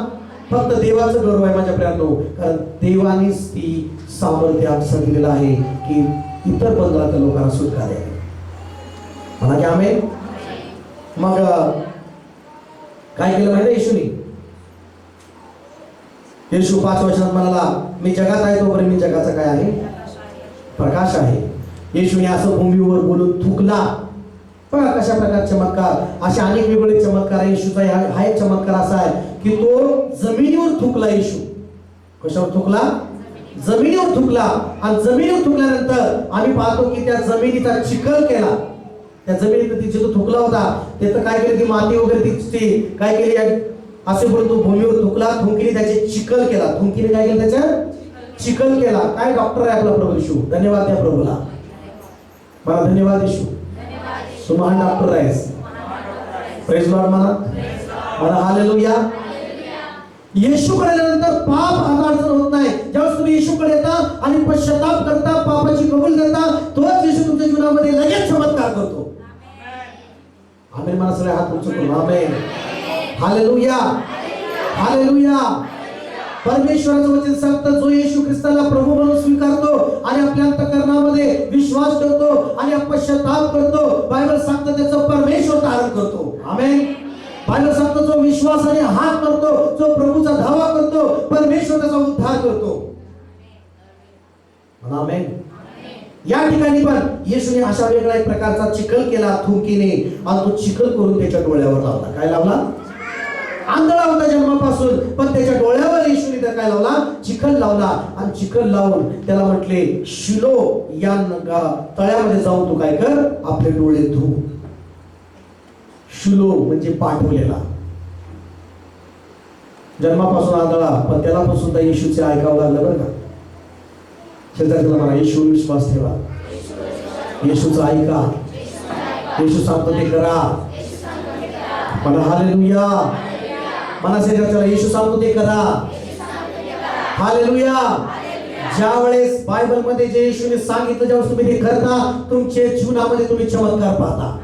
फक्त देवाचं गौरव आहे माझ्या प्रियांनो. कारण देवानेच ती सामर्थ्य आमच्यासाठी दिलं आहे की इतर बंधनातल्या लोकांना सुटका द्यावी. म्हणा की आमेन. मग काय केलं माहिती येशूने? येशू 5 वचनात म्हणाला, मी जगात आहे तोपर्यंत मी जगाचा काय आहे, प्रकाश आहे. येशूने असं भूमीवर बोलून थुकला. बघा कशा प्रकार चमत्कार, अशा अनेक वेगवेगळे चमत्कार. येशूचा हा एक चमत्कार असा आहे की तो जमिनीवर थुकला. येशू कशावर थुकला? जमिनीवर थुकला. आणि जमिनीवर थुकल्यानंतर आम्ही पाहतो की त्या जमिनीचा चिखल केला. त्या जमिनीत जिथं थुकला होता तिथं काय केलं, ती माती वगैरे ती काय केली, असे बोलून तो भूमीवर थुकला. थुंकीने त्याचे चिखल केला. थुंकीने काय केलं, त्याच्या चिखल केला. काय डॉक्टर आहे आपला प्रभू येशू. धन्यवाद त्या प्रभूला. मला धन्यवाद येशू. तू महान डॉक्टर आहेस. प्रेज लॉर्ड म्हणा. मला हालेलुया. येशूकडे आल्यानंतर पाप अडचण होत नाही. ज्यावेळेस तुम्ही येशूकडे येता आणि पश्चाताप करता, पापाची कबूल करता, तोच येशू तुमच्या जीवनामध्ये लगेच चमत्कार करतो. आमेन म्हणा. सगळे हात उंच करून आमेन. हालेलुया. हालेलुया. परमेश्वराचं वचन सांगतं, जो येशू ख्रिस्ताला प्रभू म्हणून स्वीकारतो आणि आपल्या अंतःकरणामध्ये विश्वास ठेवतो आणि पश्चाताप करतो, बायबल सांगतं त्याचं परमेश्वर तारण करतो. आमेन. बायबल सांगतं जो विश्वासाने हात मारतो, जो प्रभूचा धावा करतो, परमेश्वर त्याचा उद्धार करतो. आमेन. या ठिकाणी पण येशूने अशा वेगळ्या एक प्रकारचा चिखल केला थुंकीने, आणि तो चिखल करून त्याच्या डोळ्यावर लावला. काय लावला? आंधळा होता जन्मापासून, पण त्याच्या डोळ्यावर येशूने काय लावला? चिखल लावला. आणि चिखल लावून त्याला म्हटले, शिलो या तळ्यामध्ये जाऊन तू काय कर, आपले डोळे धु. शिलो म्हणजे पाठवलेला. जन्मापासून आंधळा, पण त्याला पण सुद्धा येशूचे ऐकावं लागलं बरं का. शेजाऱ्याला म्हणा, येशू विश्वास ठेवा, येशूचं ऐका, येशू सांगतो ते करा. म्हणा हालेलुया. म्हणा शेजाऱ्याला, येशू सांगतो ते करा. हालेलुया. ज्या वेळेस बायबल मध्ये जे येशूने सांगितलं, ज्यावेळेस तुम्ही ते करता, तुमच्या जीवनामध्ये तुम्ही चमत्कार पाहता.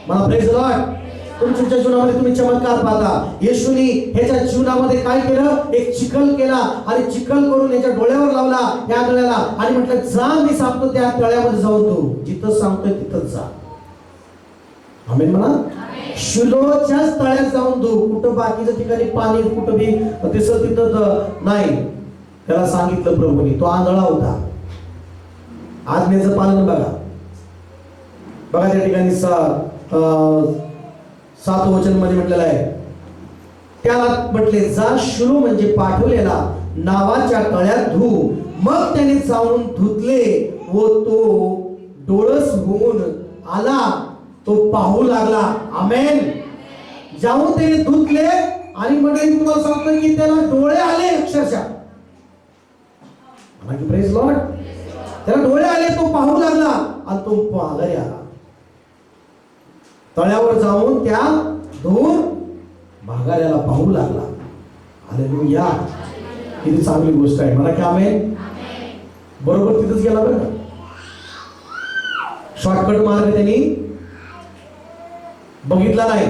मला प्रेज द लॉर्ड. तुमच्या जीवनामध्ये तुम्ही चमत्कार पाहता. येशूनी ह्याच्या जीवनामध्ये काय केलं, एक चिखल केला आणि चिखल करून याच्या डोळ्यावर लावला, या डोळ्याला, आणि म्हटलं जा, मी सांगतो त्या तळ्यामध्ये जाऊन तू जिथं सांगतोय तिथंच जा. आमेन म्हणा. शिलोच्याच तळ्यात जाऊन तू, कुठं बाकीच्या ठिकाणी पाणी कुठं बी दिसत तिथं नाही. त्याला सांगितलं प्रभूने. तो आंधळा होता. आज्ञेचं पालन बघा. बघा त्या ठिकाणी 7 वचन मध्ये म्हटलेलं आहे, त्याला म्हटले जा, शिलो म्हणजे पाठवलेला नावाच्या तळ्यात धू. मग त्याने जाऊन धुतले व तो डोळस होऊन आला, तो पाहू लागला. आमेन. जाऊन त्याने धुतले आणि म्हणजे तुम्हाला सांगतो की त्याला डोळे आले अक्षरशः. Praise Lord. त्याला डोळे आले, तो पाहू लागला आणि तो माघारी आला. तळ्यावर जाऊन त्या धूर माघाऱ्याला पाहू लागला. हालेलुया. किती चांगली गोष्ट आहे. मला की आमेन. बरोबर तिथंच गेला बरं का. शॉर्टकट मार्ग त्यांनी बघितला नाही,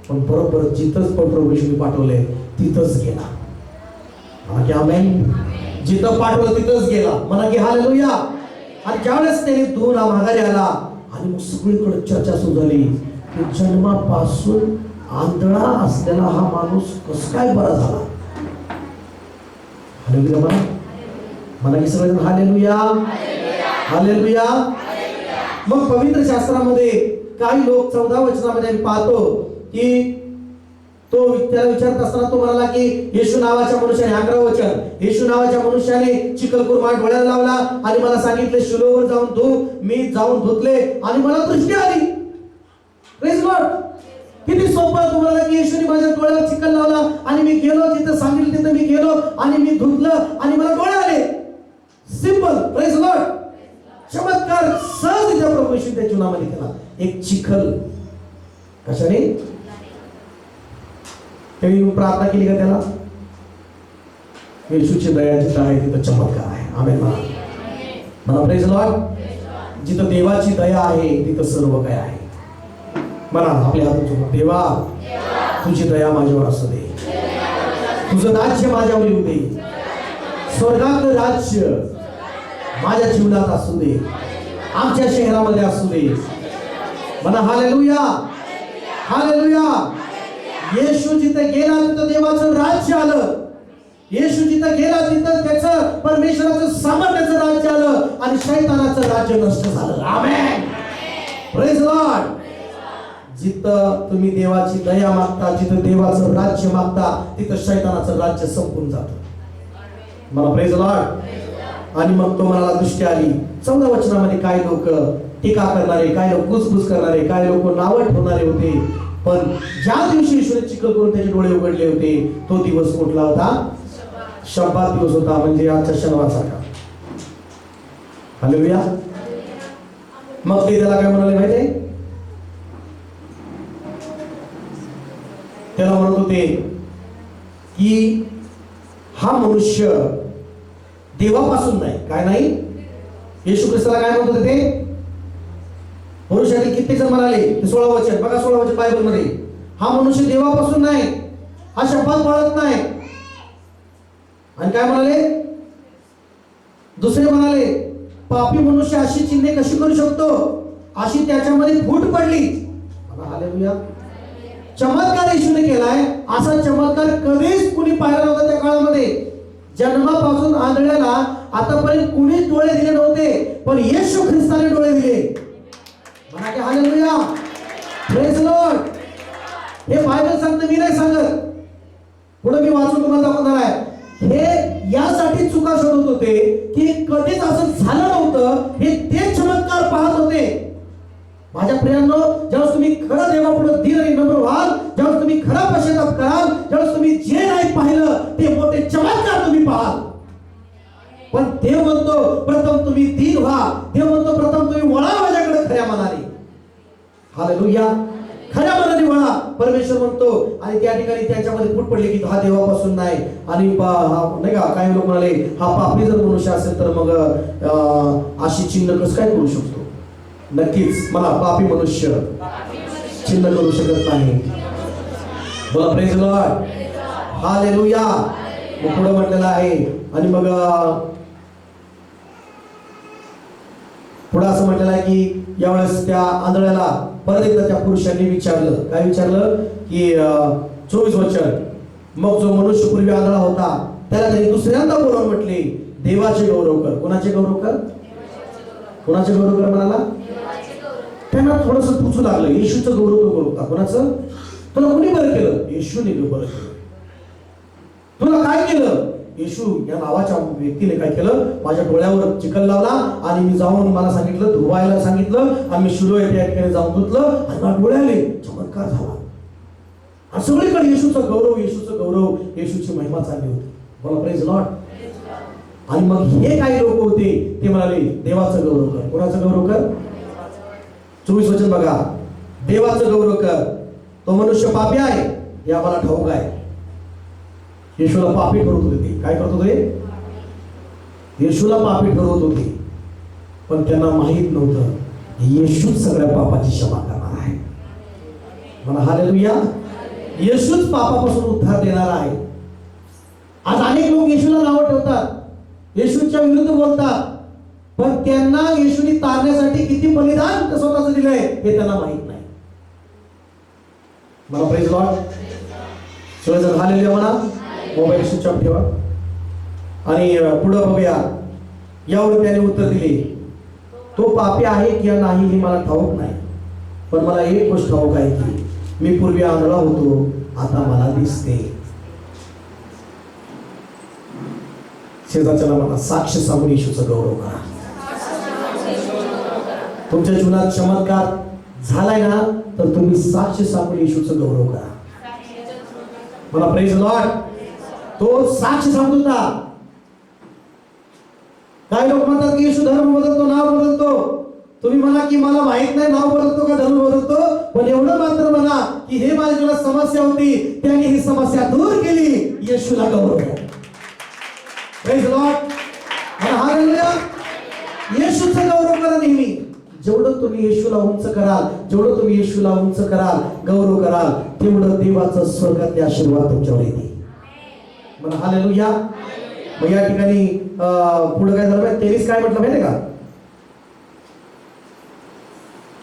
पण बरोबर जिथंच प्रभू येशूने पाठवले तिथंच गेला. मला की आमेन. जिथं पाठवलं तिथंच गेला. म्हणा की हालेलुया. आणि ज्यावेळेस त्याने धुवून माघारी आला आणि मग सगळीकडे चर्चा सुरू झाली की जन्मापासून आंधळा असलेला हा माणूस कस काय बरा झाला. हालेलुया. म्हणा की सगळेजण हालेलुया हालेलुया. मग पवित्र शास्त्रामध्ये काही लोक 14 वचनामध्ये आम्ही पाहतो की तो त्याला विचारत असताना तो म्हणाला की येशू नावाच्या मनुष्याने, 11 वचन, येशू नावाच्या मनुष्याने चिखल करून माझ्या डोळ्याला लावला आणि मला सांगितले शिलोवर जाऊन धु. मी जाऊन धुतले आणि मला दृष्टी आली. Praise Lord. किती सोपं तुम्हाला की येशूने माझ्या डोळ्यावर चिखल लावला आणि मी गेलो जिथं सांगितलं तिथं मी गेलो आणि मी धुतलं आणि मला डोळे आले. सिंपल. Praise Lord. चमत्कार सहज प्रभू येशू त्या जीवनामध्ये केला. एक चिखल कशाने त्यांनी प्रार्थना केली का त्याला. येशूची दया जिथं आहे तिथं चमत्कार आहे. आमेन म्हणा. Praise Lord. जिथं देवाची दया आहे तिथं सर्व काय आहे. म्हणा आपल्या हातून, देवा तुझी दया माझ्यावर असू दे, तुझं राज्य माझ्यावर येऊ दे, स्वर्गातलं राज्य माझ्या जीवनात असू दे, आमच्या शहरामध्ये असू दे. म्हणा हालेलुया हालेलुया. येशू जिथे गेला तिथं देवाचं राज्य आलं. येशू जिथे गेला तिथं त्याचं परमेश्वराचं सामर्थ्याचं राज्य आलं आणि शैतानाचं राज्य नष्ट झालं. आमेन. Praise Lord. जिथं तुम्ही देवाची दया मागता, जिथं देवाचं राज्य मागता, तिथं शैतानाचं राज्य संपून जातं. मला प्रेज लॉर्ड. आणि मग तो मला दृष्टी आली. 14 वचनामध्ये काही लोक टीका करणारे, काही लोक कुजबुज करणारे, काही लोक नावं ठेवणारे होते. पण ज्या दिवशी ईश्वराने चिखल करून त्याचे डोळे उघडले होते तो दिवस कुठला होता. शब्बात दिवस होता. म्हणजे आजच्या शनिवारसारखा. हालेलुया. मग ते त्याला काय म्हणाले माहिती आहे. त्याला म्हणत होते की हा मनुष्य देवापासून नाही. काय नाही. येशू ख्रिस्ताला काय म्हणत होते ते. पुरुषातील कित्येक जण म्हणाले, 16 वचन बघा, 16 वचन बायबल मध्ये, हा मनुष्य देवापासून नाही, हा शपथ पाळत नाही. आणि काय म्हणाले दुसरे म्हणाले, पापी मनुष्य अशी चिन्हे कशी करू शकतो, अशी त्याच्यामध्ये फूट पडली. हालेलुया. चमत्कार येशूने केलाय. असा चमत्कार कधीच कुणी पाहिला नव्हता त्या काळामध्ये. जन्मापासून आंधळ्याला आतापर्यंत कुणीच डोळे दिले नव्हते, पण येशू ख्रिस्ताने डोळे दिले. म्हणा की हालेलुया. Praise Lord. हे बायबल सांगतं, मी नाही सांगत. पुढे मी वाचून तुम्हाला दाखवणार आहे. हे यासाठी चुका शोधत होते की कधीच असं झालं नव्हतं. हे ते चमत्कार पाहत होते. माझ्या प्रियांनो, ज्यावेळेस तुम्ही खरं देवापुढे धीर आणि नम्र व्हाल, ज्यावेळेस तुम्ही खरा पश्चाताप कराल, ज्यावेळेस तुम्ही जे नाही पाहिलं ते मोठे चमत्कार तुम्ही पाहाल. पण देव म्हणतो प्रथम तुम्ही दीन व्हा. देव म्हणतो प्रथम तुम्ही वळा माझ्याकडे खऱ्या मनाने. हालेलुया. खऱ्या मनाने वळा. परमेश्वर म्हणतो. आणि त्या ठिकाणी त्याच्यामध्ये फूट पडली की हा देवापासून नाही. आणि नाही का, काही लोक म्हणाले हा पापी जर मनुष्य असेल तर मग अशी चिन्ह कसं काय करू शकतो. नक्कीच मला पापी मनुष्य छिन्न करू शकत नाही. बोला प्रेज लॉर्ड, हालेलुया. मग पुढे म्हटलेलं आहे आणि मग पुढे असं म्हटलेलं आहे की यावेळेस त्या आंधळ्याला परत एकदा त्या पुरुषांनी विचारलं. काय विचारलं की 24 वचन, मग जो मनुष्य पूर्वी आंधळा होता त्याला त्यांनी दुसऱ्यांदा बोलावून म्हटले, देवाचे गौरव कर. कोणाचे गौरव कर? कोणाचे गौरव कर म्हणाला? त्यांना थोडस पुचू लागलं, येशूचं गौरव करू का? कोणाचं? तुला कोणी बरं केलं? येशूने बरं केलं. तुला काय केलं? येशू या नावाच्या व्यक्तीने काय केलं? माझ्या डोळ्यावर चिखल लावला आणि मी जाऊन मला सांगितलं, धुवायला सांगितलं आणि मी शिलो या ठिकाणी जाऊन धुतलं आणि माझ्या डोळ्याले चमत्कार झाला. आणि सगळीकडे येशूचं गौरव, येशूचं गौरव, येशूची महिमा चालली होती. बोला प्रेज लॉर्ड. आणि मग हे काही लोक होते ते म्हणाले, देवाचं गौरव कर. कोणाचं गौरव कर? 24 वचन बघा, देवाचं गौरव कर. तो मनुष्य पापी आहे हे आम्हाला ठाऊक आहे. येशूला पापी ठरवत होते ते. काय करत होते? येशूला पापी ठरवत होते, पण त्यांना माहित नव्हतं येशूच सगळ्या पापाची क्षमा करणार आहे. म्हणा हालेलुया. येशूच पापापासून उद्धार देणार आहे. आज अनेक लोक येशूला नावं ठेवतात, येशूच्या विरुद्ध बोलतात, पण त्यांना येशूने तारण्यासाठी किती बलिदान स्वतःच दिलंय हे त्यांना माहित नाही. मला प्रेज लॉर्ड. सगळेजण हालेलुया म्हणा. मोबाईल स्विच ऑफ ठेवा आणि पुढे बघूया. यावर त्याने उत्तर दिले, तो पापी आहे की नाही हे मला ठाऊक नाही, पण मला एक गोष्ट ठाऊक आहे की मी पूर्वी आंधळा होतो, आता मला दिसते. शेजारच्याला म्हणा, साक्ष सांगून येशूचा गौरव करा. तुमच्या जीवनात चमत्कार झालाय ना, तर तुम्ही साक्ष सांगून येशूचा गौरव करा. मला प्रेज लॉर्ड. तो साक्ष सांगत होता. काही लोक म्हणतात की येशू धर्म बदलतो, नाव बदलतो. तुम्ही म्हणा की मला माहित नाही नाव बदलतो का धर्म बदलतो, पण एवढं मात्र म्हणा की हे माझ्या जीवनात समस्या होती, त्याने ही समस्या दूर केली. येशूला गौरव. Praise Lord. हालेलुया. येशूचं गौरव करा नेहमी. जेवढं तुम्ही येशूला उंच कराल, जेवढं तुम्ही येशूला उंच कराल, गौरव कराल, तेवढं देवाचं स्वर्गातले आशीर्वाद तुमच्यावर येतील. म्हणा हालेलुया. मग या ठिकाणी पुढे काय झालं? 23 काय म्हटलं माहिती का?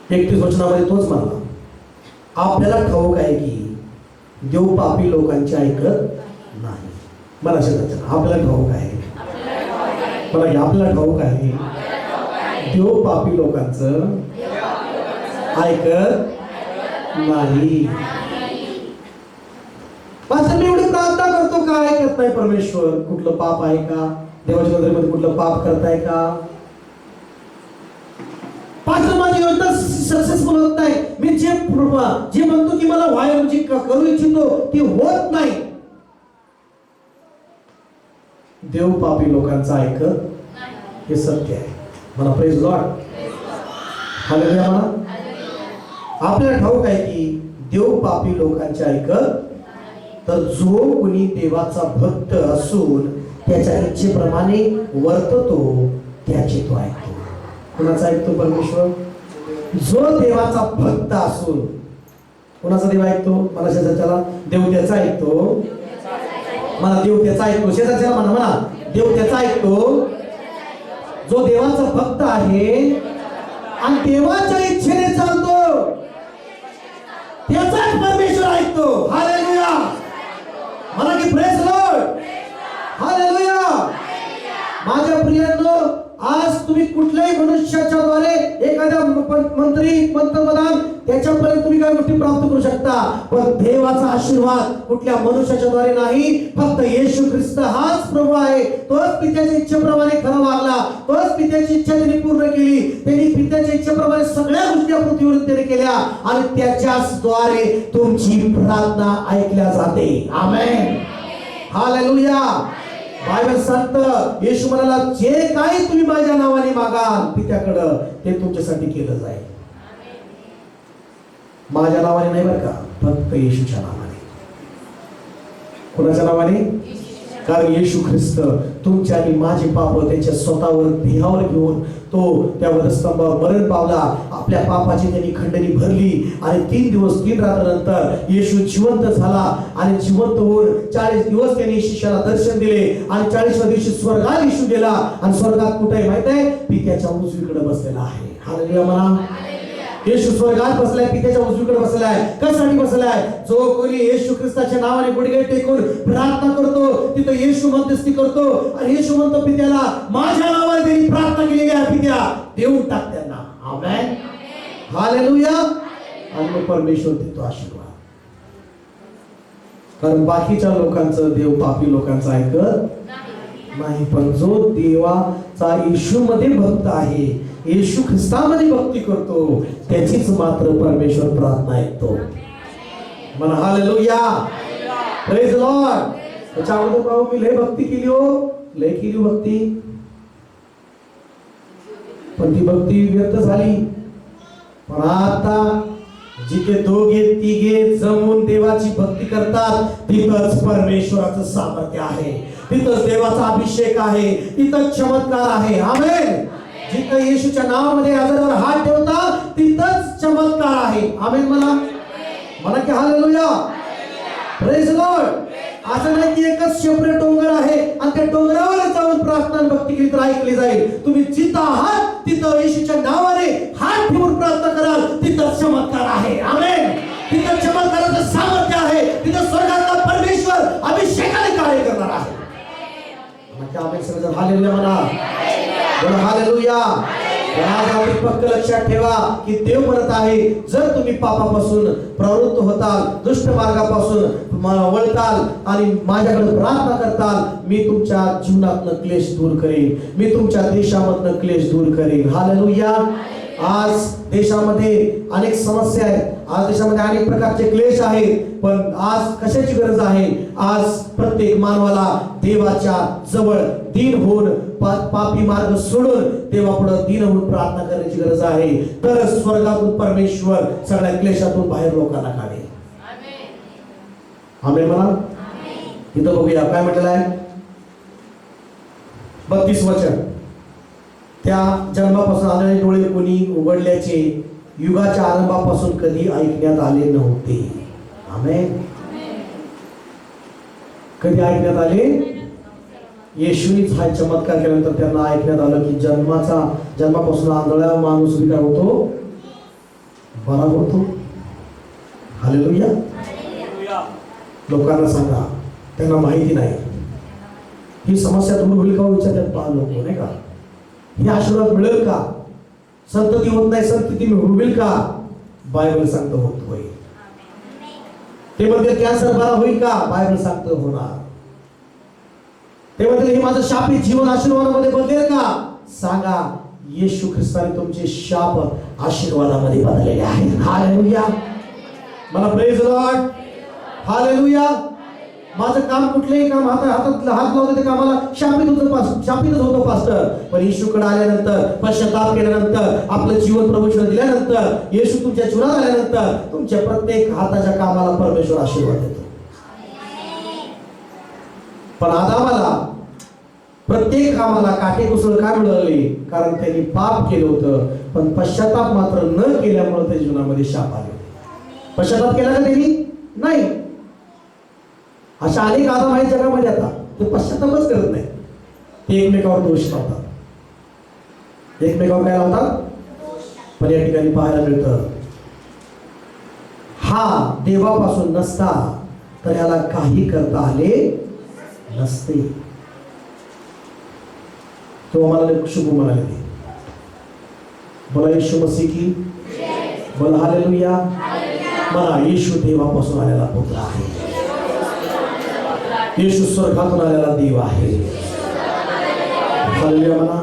31 वचनामध्ये तोच म्हणला, आपल्याला ठाऊक आहे की देव पापी लोकांचे ऐकत नाही. मला शेजारच्या आपल्याला ठाऊक आहे. मला की आपल्याला ठाऊक आहे देव पापी लोकांचं ऐकत नाही. पास्टर मी एवढी प्रार्थना करतो का ऐकत नाही परमेश्वर? कुठलं पाप आहे का? देवाच्या नजरेमध्ये कुठलं पाप करताय का? पास्टर माझी योजना सक्सेसफुल होत नाही, मी जे म्हणतो की मला व्हायला म्हणजे करू इच्छितो ते होत नाही. देव पापी लोकांचं ऐकत हे सत्य आहे. मला प्रेज लॉर्ड. हालेलुया म्हणा. आपल्याला ठाऊक आहे की देव पापी लोकांचे ऐकत, तर जो कोणी देवाचा भक्त असून त्याच्या इच्छेप्रमाणे वर्ततो त्याचे तो ऐकतो. कुणाचा ऐकतो? परमेश्वर. जो देवाचा भक्त असून कुणाचा देव ऐकतो? मला शेजारच्याला देव त्याचा ऐकतो. मला देव त्याचा ऐकतो. शेजारच्याला म्हणा, म्हणा देव त्याचा ऐकतो. जो देवाचा भक्त आहे आणि देवाच्या इच्छेने चालतो त्याचाच परमेश्वर ऐकतो. हालेलुया. मला की प्रेज लॉर्ड. हालेलुया. माझ्या प्रियांनो, आज तुम्ही कुठल्याही मनुष्याच्या द्वारे एखाद्या मंत्री पंतप्रधान त्याच्यापर्यंत तुम्ही काही गोष्टी प्राप्त करू शकता, पण देवाचा आशीर्वाद कुठल्या मनुष्याच्या द्वारे नाही. फक्त येशू ख्रिस्त हाच प्रभू आहे. तोच पित्याच्या इच्छेप्रमाणे खरा वागला, तोच पित्याची इच्छा त्यांनी पूर्ण केली. त्यांनी पित्याच्या इच्छेप्रमाणे सगळ्या गोष्टी या पृथ्वीवर त्याने केल्या आणि त्याच्याच द्वारे तुमची प्रार्थना ऐकल्या जाते. आमेन. हालेलुया. बायबल सांगतं, येशू म्हणाला, जे काही तुम्ही माझ्या नावाने मागाल पित्याकडं ते तुमच्यासाठी केलं जाईल. माझ्या नावाने नाही बरं का, फक्त येशूच्या नावाने. कोणाच्या नावाने? कारण येशू ख्रिस्त तुमच्या आणि माझे पाप त्याच्या स्वतःवर देहावर घेऊन तो त्या वधस्तंभावर मरण पावला. आपल्या पापाची त्यांनी खंडणी भरली आणि 3 दिवस 3 रात्रानंतर येशू जिवंत झाला आणि जिवंत होऊन 40 दिवस त्यांनी शिष्याला दर्शन दिले आणि 40व्या दिवशी स्वर्गात येशू गेला. आणि स्वर्गात कुठे आहे माहित आहे? पित्याच्या उजवीकडे बसलेला आहे. हालेलुया म्हणा. येशू स्वर्गात बसलाय, पित्याच्या उजवीकडे बसलाय. कशासाठी बसलाय? जो कोणी येशू ख्रिस्ताच्या नावाने गुडघे टेकून प्रार्थना करतो तिथं येशू मध्यस्थी करतो आणि येशू म्हणतो पित्याला, माझ्या नावाने त्यांनी प्रार्थना केलेली आहे पित्या, देऊन टाक त्यांना. आमेन. हालेलुया. आणि मग परमेश्वर देतो आशीर्वाद. कारण बाकीच्या लोकांचं देव पापी लोकांचं ऐकत नाही, पण जो देवाचा येशू मध्ये भक्त आहे, येशू ख्रिस्तामध्ये भक्ती करतो, त्याचीच मात्र परमेश्वर प्रार्थना ऐकतो. म्हणा हालेलुया. Praise Lord. त्याच्या अगोदर भाऊ मी लय भक्ती केली हो, लय केली भक्ती, पण ती भक्ती व्यर्थ झाली. पण आता जिथे 2-3 जमून देवाची भक्ती करतात तिथंच परमेश्वराचं सामर्थ्य आहे, तिथंच देवाचा अभिषेक आहे, तिथंच चमत्कार आहे. आमेन. जिथं येशूच्या नावामध्ये आजारावर हात ठेवता तिथंच चमत्कार आहे. आमेन. मला की हालेलुया. Praise Lord. असं नाही की एकच सेपरेट डोंगर आहे आणि त्या डोंगरावर जाऊन प्रार्थना आणि भक्ती केली तर ऐकली जाईल. तुम्ही जिथं आहात तिथं येशूच्या नावाने हात ठेवून प्रार्थना कराल तिथं चमत्कार आहे. आमेन. तिथं चमत्काराचं सामर्थ्य आहे, तिथं स्वर्गातला परमेश्वर अभिषेकाने कार्य करणार आहे. आमेन. सगळं हालेलुया म्हणा. बोला हालेलुया. आज फक्त लक्षात ठेवा की देव म्हणत आहे, जर तुम्ही पापापासून प्रवृत्त होताल, दुष्ट मार्गापासून वळताल आणि माझ्याकडे प्रार्थना करताल, मी तुमच्या जीवनातनं क्लेश दूर करेन, मी तुमच्या देशामधनं क्लेश दूर करेन. हालेलुया. आज देशामध्ये अनेक समस्या आहेत, आज देशामध्ये अनेक प्रकारचे क्लेश आहेत, पण आज कशाची गरज आहे? आज प्रत्येक मानवाला देवाच्या जवळ दीन होऊन, पापी मार्ग सोडून देवापुढे दीन होऊन प्रार्थना करण्याची गरज आहे. तर स्वर्गातून परमेश्वर सगळ्या क्लेशातून बाहेर लोकांना काढेल. आमेन म्हणा. इथं बघूया काय म्हटलेलं आहे. 32 वचन. त्या जन्मापासून आलेले डोळे कोणी उघडल्याचे युगाच्या आरंभापासून कधी ऐकण्यात आले नव्हते. आमेन. कधी ऐकण्यात आले? येशूनीच हा चमत्कार केल्यानंतर त्यांना ऐकण्यात आलं की जन्मापासून आंधळा माणूस काय होतो? बरा होतो. हालेलुया. लोकांना सांगा, त्यांना माहिती नाही. ही समस्या दूर होईल का विचारतात पहा लोक, नाही का? ही आशीर्वाद मिळेल का? संतती होत नाही, संतती होईल का? बायबल सांगतो होत होईल. ते म्हणते कॅन्सर बरा होईल का? बायबल सांगतो होणार. ते म्हणते हे माझं शापित जीवन आशीर्वादामध्ये बदलेल का? सांगा, येशू ख्रिस्ताने तुमचे शाप आशीर्वादामध्ये बदललेले आहेत. हालेलुया. मला प्रेज लॉर्ड. हालेलुया. माझं काम कुठलेही काम हात लावतो ते कामाला शापितच होतो पास्टर, पण येशूकडे आल्यानंतर, पश्चाताप केल्यानंतर, आपलं जीवन प्रभूकडे दिल्यानंतर, येशू तुमच्या जीवनात आल्यानंतर तुमच्या प्रत्येक हाताच्या कामाला परमेश्वर आशीर्वाद देतो. पण आदामाला प्रत्येक कामाला काटेकुसळ का मिळाली? कारण त्यांनी पाप केलं होतं, पण पश्चाताप मात्र न केल्यामुळे त्या जीवनामध्ये शाप आले होते. पश्चाताप केला का त्यांनी? नाही. अशा अनेक आदाम आहेत जगामध्ये आता, ते पश्चातापच करत नाही. ते एकमेकावर दोष लावतात. एकमेकावर काय लावतात? पण या ठिकाणी पाहायला मिळतं, हा देवापासून नसता तर याला काही करता आले नसते. तो आम्हाला शुभ म्हणाले. बोला येशू मसीह की. बोला हालेलुया. मला येशू देवापासून आलेला पुत्र आहे. येशू स्वर्गातून आलेला देव आहे. हालेलुया म्हणा.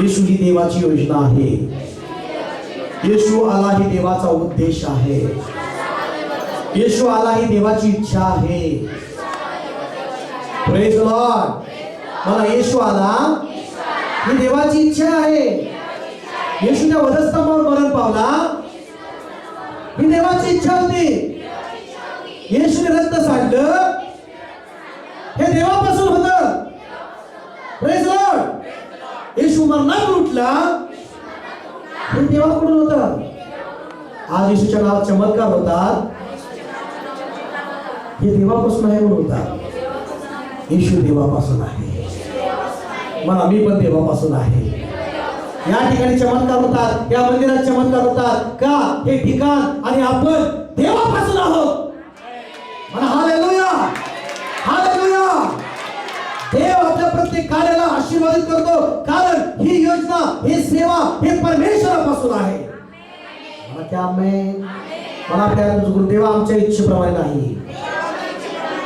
येशू ही देवाची योजना आहे. येशू आला ही देवाचा उद्देश आहे. येशू आला ही देवाची इच्छा आहे. Praise Lord. मला येशू आला ही देवाची इच्छा आहे. येशूच्या वधस्तंभावर मरण पावला ही देवाची इच्छा होती. येशूने रक्त सांडलं हे देवापासून होतं. Praise Lord. येशू मरणातून उठला हे देवाकडून होतं. आज येशूच्या नावात चमत्कार होतात हे देवापासून आहे म्हणून होतात. येशू देवापासून आहे. मला मी पण देवापासून आहे. या ठिकाणी चमत्कार होतात, या मंदिरात चमत्कार होतात का? हे ठिकाण आणि आपण देवापासून आहोत. म्हणा हालेलुया, हालेलुया. देव आपल्या प्रत्येक कार्याला आशीर्वादित करतो, कारण ही योजना, ही सेवा हे परमेश्वरापासून आहे. मला क्या आमेन. मला आपल्या गुरुदेवा आमच्या इच्छेप्रमाणे नाही,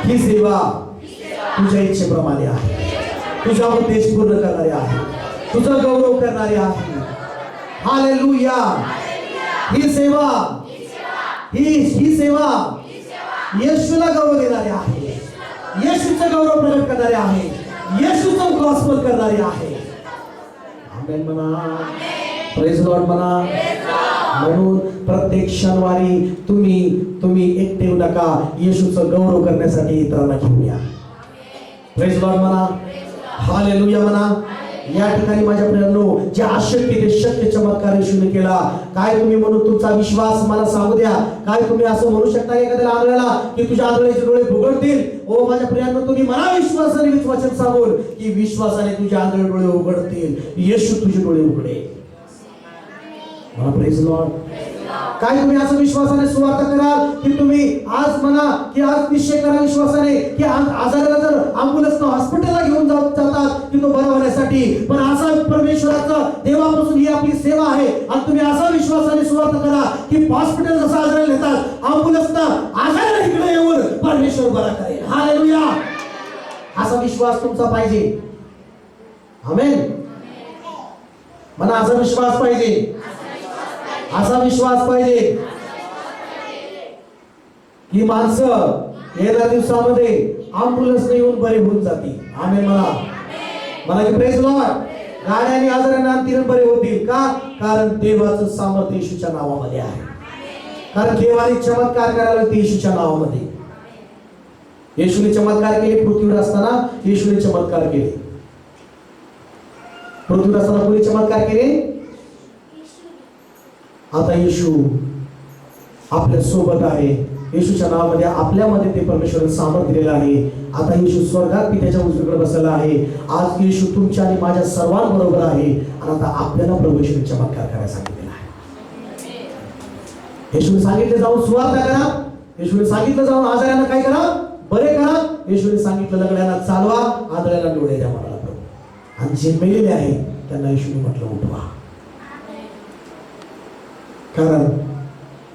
ही सेवा तुझ्या इच्छेप्रमाणे आहे. तुझा उद्देश पूर्ण करणारे आहे, तुझा गौरव करणारे आहे. हालेलुया. ही सेवा, ही सेवा येशूला गौरव देणारे आहे, येशूचं गौरव प्रकट करणारे आहे, येशूचं गॉस्पेल करणारे आहे. आमेन म्हणा. प्रेज लॉर्ड म्हणा. म्हणून प्रत्येक शनिवारी तुम्ही एकटे येऊ नका. येशूचं गौरव करण्यासाठी इतरांना घेऊन या. प्रेज लॉर्ड म्हणा. हालेलुया म्हणा. या ठिकाणी माझ्या प्रियांनो, जे अशक्य ते शक्य चमत्कार येशूने केला. काय तुम्ही म्हणून तुमचा विश्वास मला सांगू द्या. काय तुम्ही असं म्हणू शकता एखाद्याला आंधळ्याला की तुझ्या आंधळ्याचे डोळे उघडतील? ओ माझ्या प्रियांनो, तुम्ही म्हणा विश्वासाने वचन सांगून की विश्वासाने तुझे आंधळे डोळे उघडतील. येशू तुझे डोळे उघडे. मला प्रेज लॉर्ड. काय तुम्ही असं विश्वासाने सुवार्ता कराल की तुम्ही आज म्हणा की आज निश्चय करा विश्वासाने की आजाराला जर ॲम्ब्युलन्स हॉस्पिटलला घेऊन जातात की तो बरा होण्यासाठी, पण असा परमेश्वराचा देवापासून ही आपली सेवा आहे. आणि तुम्ही असा विश्वासाने सुवार्ता करा की हॉस्पिटल जसं आजाराला नेतात, ॲम्ब्युलन्स आजाराला इकडे येऊन परमेश्वर बरा करेल. हालेलुया. असा विश्वास तुमचा पाहिजे. आमेन म्हणा. असा विश्वास पाहिजे, असा विश्वास पाहिजे की माणसं येणाऱ्या दिवसामध्ये ॲम्ब्युलन्स येऊन बरे होऊन जातील. आमेन म्हणा. मला की प्रेज लॉर्ड. गाड्याने आजारांना अंतिम बरे होतील. का? कारण देवाचं सामर्थ्य येशूच्या नावामध्ये आहे. कारण देवाने चमत्कार करायला होते येशूच्या नावामध्ये. येशूने चमत्कार केले पृथ्वीवर असताना. येशूने चमत्कार केले पृथ्वीवर असताना. कोणी चमत्कार केले? आता येशू आपल्या सोबत आहे. येशूच्या नावामध्ये आपल्यामध्ये ते परमेश्वराने सामर्थ्य दिलेलं आहे. आता येशू स्वर्गात पित्याच्या उजवीकडे बसलेला आहे. आज येशू तुमच्या आणि माझ्या सर्वांबरोबर आहे. आणि आता आपल्याला प्रभू येशूने चमत्कार करायला सांगितलेला आहे. येशूने सांगितले जाऊन सुवार्ता करा. येशूने सांगितलं जाऊन आजारांना काय करा? बरे करा. येशूने सांगितलं लंगड्यांना चालवा, आंधळ्यांना डोळे द्या मला प्रभू. आणि जे मेलेले आहे त्यांना येशूने म्हटलं उठवा. कारण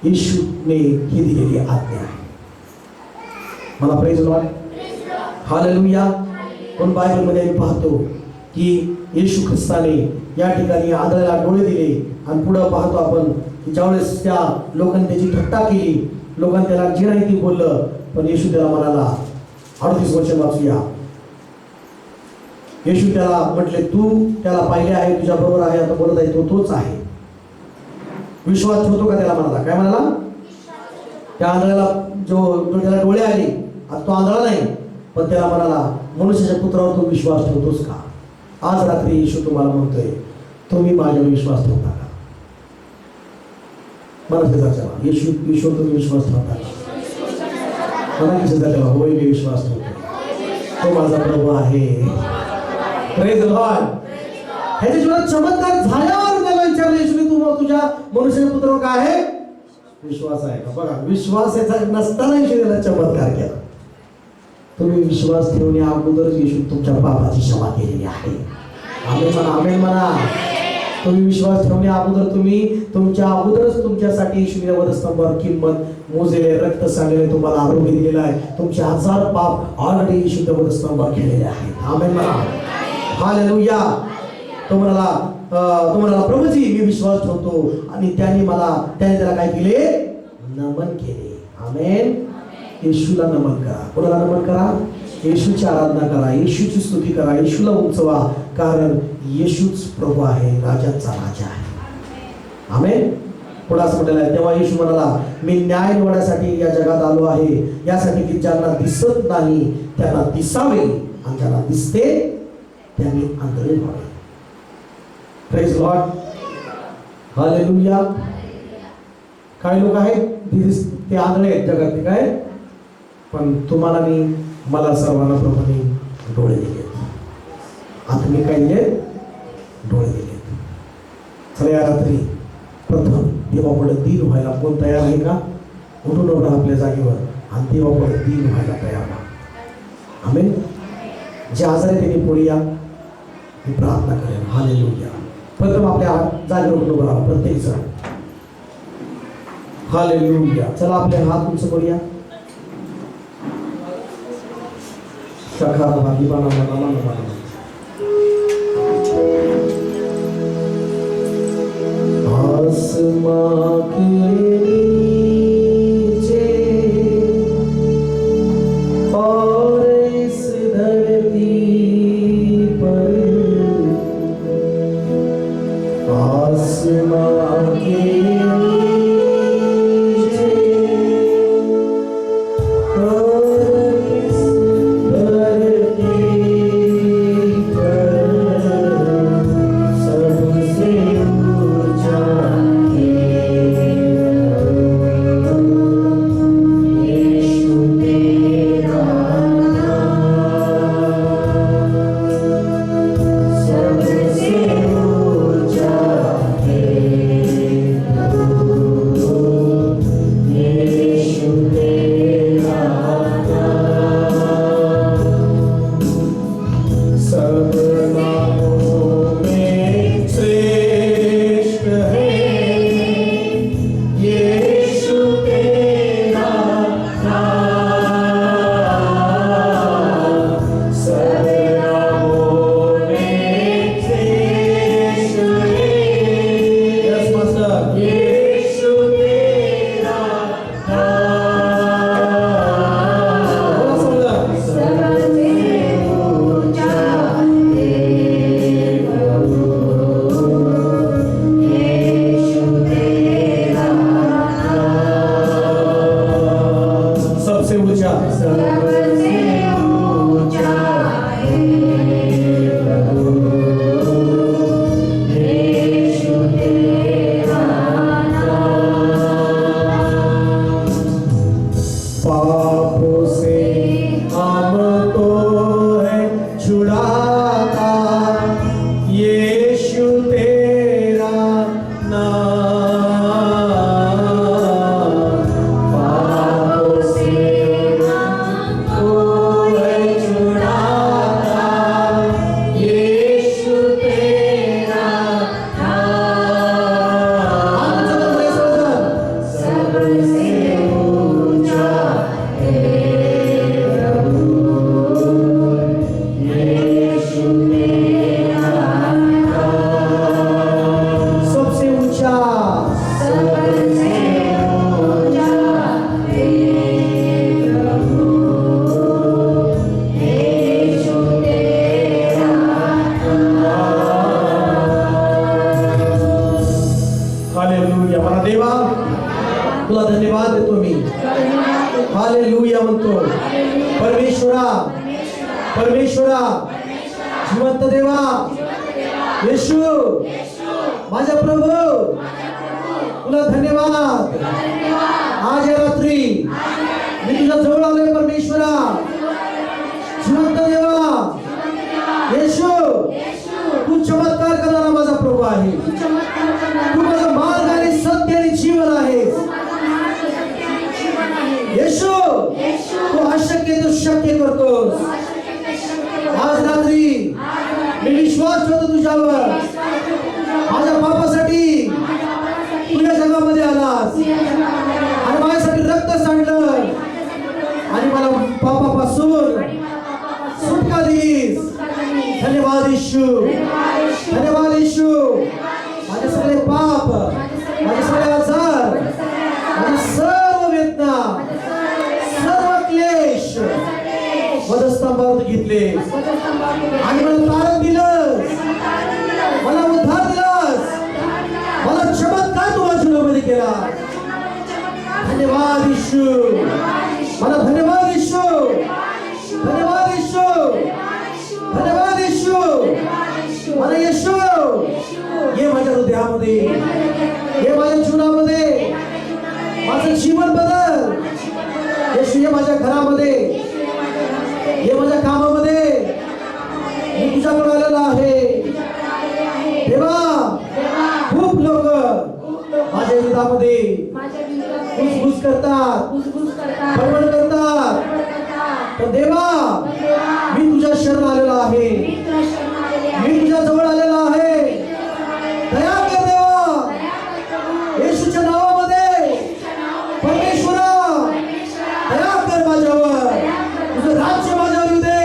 येशूने ही दिलेली आज्ञा आहे. मला प्रेज लॉर्ड. हालेलुया. पण बायबलमध्ये आम्ही पाहतो की येशू ख्रिस्ताने या ठिकाणी आंधळ्याला डोळे दिले. आणि पुढे पाहतो आपण की ज्यावेळेस त्या लोकांनी त्याची थट्टा केली, लोकांनी त्याला जे नाही ते बोललं, पण येशू त्याला म्हणाला, 38 वर्ष वाचूया. येशू त्याला म्हटले, तू त्याला पाहिले आहे, तुझ्या बरोबर आहे, आता बोलत आहे, तो तोच आहे. विश्वास ठेवतो का? त्याला म्हणाला. काय म्हणाला? त्या आंधळ्याला जो त्याला डोळे आले, आता तो आंधळा नाही, पण त्याला म्हणाला, मनुष्याच्या पुत्रावर तू विश्वास ठेवतोस का? आज रात्री येशू तुम्हाला म्हणतोय, तुम्ही माझ्यावर विश्वास ठेवता का? मला शेजारच्या येशू तुम्ही विश्वास ठेवता का? मला शेजारच्या होय मी विश्वास ठेवतो, तो माझा प्रभू आहे. Praise Lord. ह्याच्या जीवनात चमत्कार झाल्यावर त्याला विचारलं येशूने, तू तुझ्या मनुष्याच्या पुत्रावर काय आहे? विश्वास आहे का? बघा, विश्वास याचा नसताना येशूने चमत्कार केला. तुम्ही विश्वास ठेवण्या अगोदरच येशू तुमच्या पापाची क्षमा केलेली आहे. आमेन म्हणा. आमेन म्हणा. तुम्ही विश्वास ठेवण्या अगोदर तुमच्या अगोदरच तुमच्यासाठी येशूने वधस्तंभावर किंमत मोजलेले, रक्त सांडलेले, तुम्हाला आरोग्य दिलेलं आहे. तुमचे 1000 पाप ऑलरेडी येशूच्या वधस्तंभावर केलेले आहेत. आमेन म्हणा. हालेलुया. तो म्हणाला प्रभूजी मी विश्वास ठेवतो. आणि त्याने त्याला काय केले? नमन केले. आमेन. येशूला नमन करा. कोणाला नमन करा? येशूची आराधना करा, येशूची स्तुती करा, येशूला उंचवा, कारण येशूच प्रभू आहे, राजांचा राजा आहे. आमेन. पुढे असं म्हटलेलं आहे, तेव्हा येशू म्हणाला, मी न्याय निवडण्यासाठी या जगात आलो आहे, यासाठी की ज्यांना दिसत नाही त्यांना दिसावे आणि ज्याला दिसते त्यांनी आंधळे व्हावे. Praise Lord. हालेलुया. काही लोक आहेत ते आंधळे आहेत जगातले काय, पण तुम्हाला मला सर्वांना प्रभूने डोळे दिले. आता मी काय दिले? डोळे दिले. चला या रात्री प्रथम देवापुढे दीन व्हायला कोण तयार आहे का? उठून उभा आपल्या जागेवर आणि देवापुढे दीन व्हायला तयार व्हा. आमेन. जे आजारी त्यांनी पुढे या, मी प्रार्थना करेन. हालेलुया. प्रथम आपल्या जागेवर उभं राहा प्रत्येक जण. हालेलुया. चला आपले हात उंच करूया. शखारा भागी बाना आसमां के नीचे और इस धरती पर, आसमां के नीचे और इस धरती पर सबसे ऊंचा परमेश्वरा जिवंत देवा येशू माझा प्रभू तुला धन्यवाद. आज या रात्री मी तुझ्या जवळ आलोय परमेश्वरा. जिवंत देवा येशू तू चमत्कार करणारा माझा प्रभू आहे. तू माझा मार्ग आणि सत्य आणि जीवन आहे. येशू तू अशक्य तू शक्य करतोस. आज रात्री मी विश्वास ठेवतो तुझ्यावर. माझ्या पापासाठी तुझ्या जगामध्ये आलास आणि माझ्यासाठी रक्त सांडलं आणि मला पापापासून सुटका दिलीस. धन्यवाद येशू. धन्यवाद येशू. माझे सगळे पाप, माझे सगळे आजार, माझी सर्व वेदना, सर्व क्लेश वधस्तंभावर घेतले आणि मला तारण दिलंस. मला उद्धार दिलास. मला चमत्कार तू माझ्या जीवनामध्ये केला. धन्यवाद येशू. मला धन्यवाद येशू. धन्यवाद येशू. हृदयामध्ये, ये माझ्या जीवनामध्ये, माझं जीवन बदल. येशू ये माझ्या घरामध्ये, ये माझ्या कामामध्ये. मी तुझ्याकडे आलेला आहे देवा. खूप लोक माझ्या विरोधामध्ये घुसघुस करतात, बडबड करतात, पण देवा मी तुझ्या शरण आलेला आहे, मी तुझ्या जवळ आलेला आहे. दया कर देवा, येशूच्या नावामध्ये. परमेश्वरा दया कर माझ्यावर, तुझं राज्य माझ्यावर येऊ दे.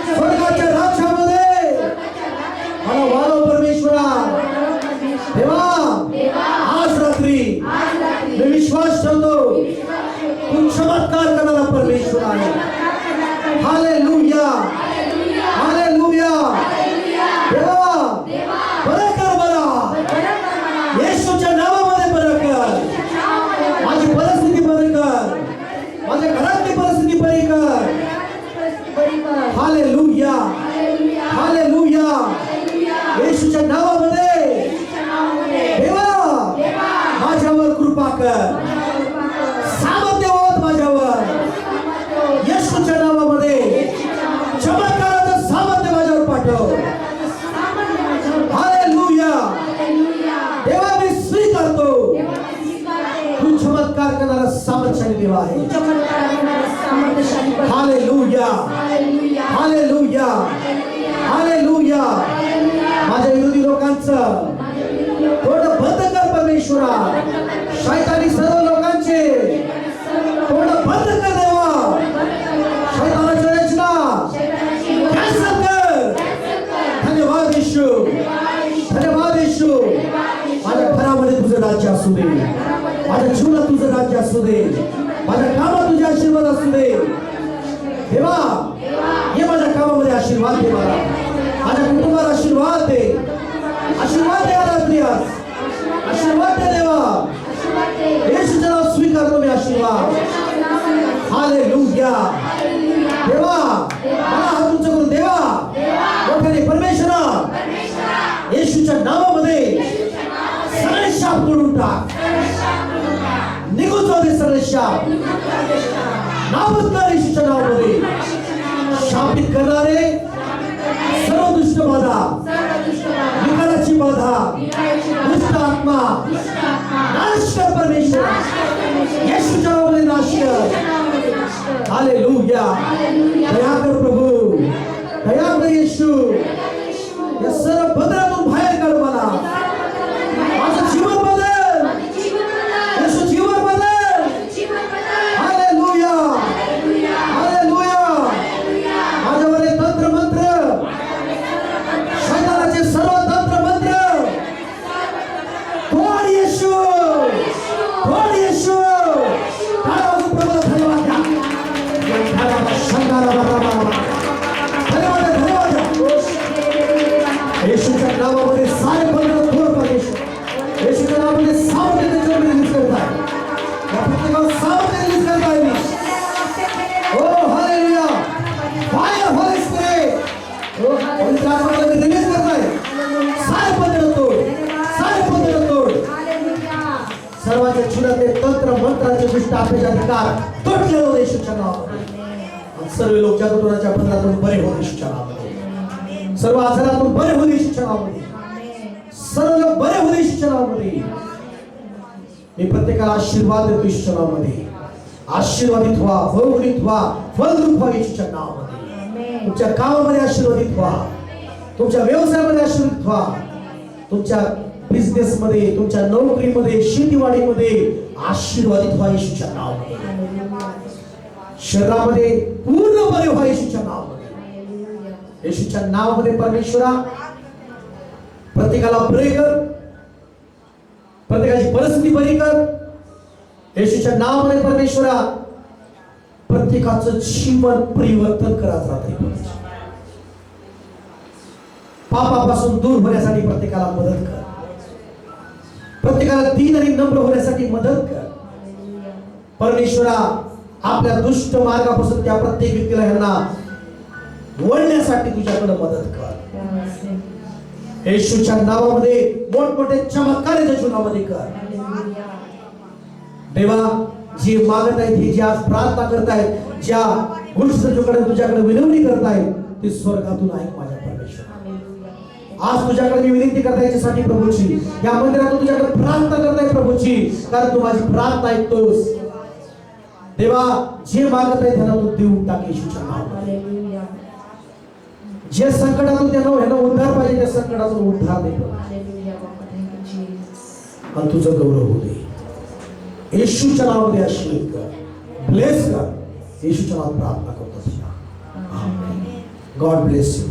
स्वर्गाच्या राज्यामध्ये मला वाढव परमेश्वरा. देवा आज रात्री मी विश्वास ठेवतो, तू चमत्कार करणारा परमेश्वर आहे. Hallelujah, hallelujah. देवा बरं कर मला, येशूच्या नावामध्ये बरं कर. माझी परिस्थिती बरी कर, माझ्या घरातली परिस्थिती बरी कर. Hallelujah, hallelujah. येशूच्या नावामध्ये देवा माझ्यावर कृपा कर, सामर्थ्य होत माझ्यावर. येशूच्या नावामध्ये चमत्काराचं सामर्थ्य माझ्यावर पाठव. हालेलुया. देवा मी स्वीकारतो, तू चमत्कार करणारा सामर्थ्यशाली देव आहे. Hallelujah, hallelujah, hallelujah. माझ्या विरोधी लोकांचं तोंड बंद कर परमेश्वरा. शैतानी सर्व लोकांचे तोंड बंद कर देवा. शैतानाच्या रचना कॅन्सल कर. धन्यवाद येशू, धन्यवाद येशू. माझ्या घरामध्ये तुझं राज्य असू दे, माझ्या जीवनात तुझं राज्य असू दे, माझ्या कामात तुझे आशीर्वाद असू दे. देवा ये माझ्या कामामध्ये आशीर्वाद दे मला, माझ्या कुटुंबाला आशीर्वाद दे, आशीर्वाद दे रात्री आज, आशीर्वाद दे देवा. येशूचं नाव स्वीकारतो मी आशीर्वाद. हालेलुया. देवा मला हात उंच करून देवा मोठ्याने परमेश्वरा येशूच्या नावामध्ये सगळे शाप तोडून टाक. निघून जाऊ दे सगळे शाप. नाबूद कर येशूच्या नावामध्ये. शापित करणारे सर्व दुष्ट बाधा, विकाराची बाधा, दुष्ट आत्मा नाश कर परमेश्वर. येशूच्या नावामध्ये नाश कर. हालेलुया. दया कर प्रभू, दया कर येशू. या सर्व बदलातून बाहेर काढ मला. माझं जीवन बदल, येशू जीवन बदल. Hallelujah, hallelujah. माझ्यावर हे तंत्र मंत्र, शैतानाचे सर्व तंत्र मंत्र तोड येशू, तोड येशू. धन्यवाद धन्यवाद येशूच्या नावामध्ये सारे बंधन तोड परमेश्वर. येशूच्या नावामध्ये सामर्थ्य त्याच्यावर रिलीज करताय, या प्रत्येकावर सामर्थ्य रिलीज करताय मी. ओ हालेलुया. फायर होली स्पिरिट, ओ पवित्र आत्मा मी रिलीज करताय. सारे बंधन तोड, सारे बंधन तोड. सर्वांच्या जीवनातले तंत्र मंत्राचे दुष्ट आपले अधिकार तुटले हो येशूच्या नावामध्ये. सर्व लोक जादूटोणाच्या बंधनातून बरे हो येशूच्या नावामध्ये. सर्व आजारातून बरे हो येशूच्या नावामध्ये. सर्व लोक बरे हो येशूच्या नावामध्ये. मी प्रत्येकाला आशीर्वाद देतो येशूच्या नावामध्ये. आशीर्वादित व्हा, बहुगुणित व्हा, फलद्रूप व्हा येशूच्या नावामध्ये. तुमच्या कामामध्ये आशीर्वादित व्हा, तुमच्या व्यवसायामध्ये आशीर्वादित व्हा, तुमच्या बिझनेस मध्ये, तुमच्या नोकरीमध्ये, शेतीवाडीमध्ये आशीर्वादित व्हा येशूच्या नावामध्ये. शरीरामध्ये पूर्ण बरे व्हा येशूच्या नावामध्ये. येशूच्या नावामध्ये परमेश्वरा प्रत्येकाला बरे कर, प्रत्येकाची परिस्थिती बरी कर. येशूच्या नावामध्ये परमेश्वरा प्रत्येकाचं जीवन परिवर्तन करत राहते. पापापासून दूर होण्यासाठी प्रत्येकाला मदत कर. प्रत्येकाला दीन आणि नम्र होण्यासाठी मदत कर परमेश्वरा. आपल्या दुष्ट मार्गापासून त्या प्रत्येक व्यक्तीला यांना वळण्यासाठी तुझ्याकडे मदत कर. येशूच्या नावामध्ये मोठमोठे चमत्कार त्याच्या नावामध्ये कर. देवा, जे मागत आहेत, हे जे आज प्रार्थना करतायत, ज्या गोष्टी तुझ्याकडे विनवणी करतायत, ते स्वर्गातून आहे माझ्या परमेश्वर. आज तुझ्याकडे मी विनंती करता याच्यासाठी प्रभूची, या मंदिरातून तुझ्याकडे प्रार्थना करताय प्रभूची, कारण तू माझी प्रार्थना ऐकतोस. देवा, जे मागत आहे त्यांना तू देऊन टाक येशूच्या नावामध्ये. जे संकटातून त्यांना उद्धार पाहिजे, त्या संकटातून उद्धार दे आणि तुझं गौरव होऊ दे. येशूच्या नावामध्ये आशीर्वाद कर, ब्लेस कर. येशूच्या नावात प्रार्थना करतो. God bless you.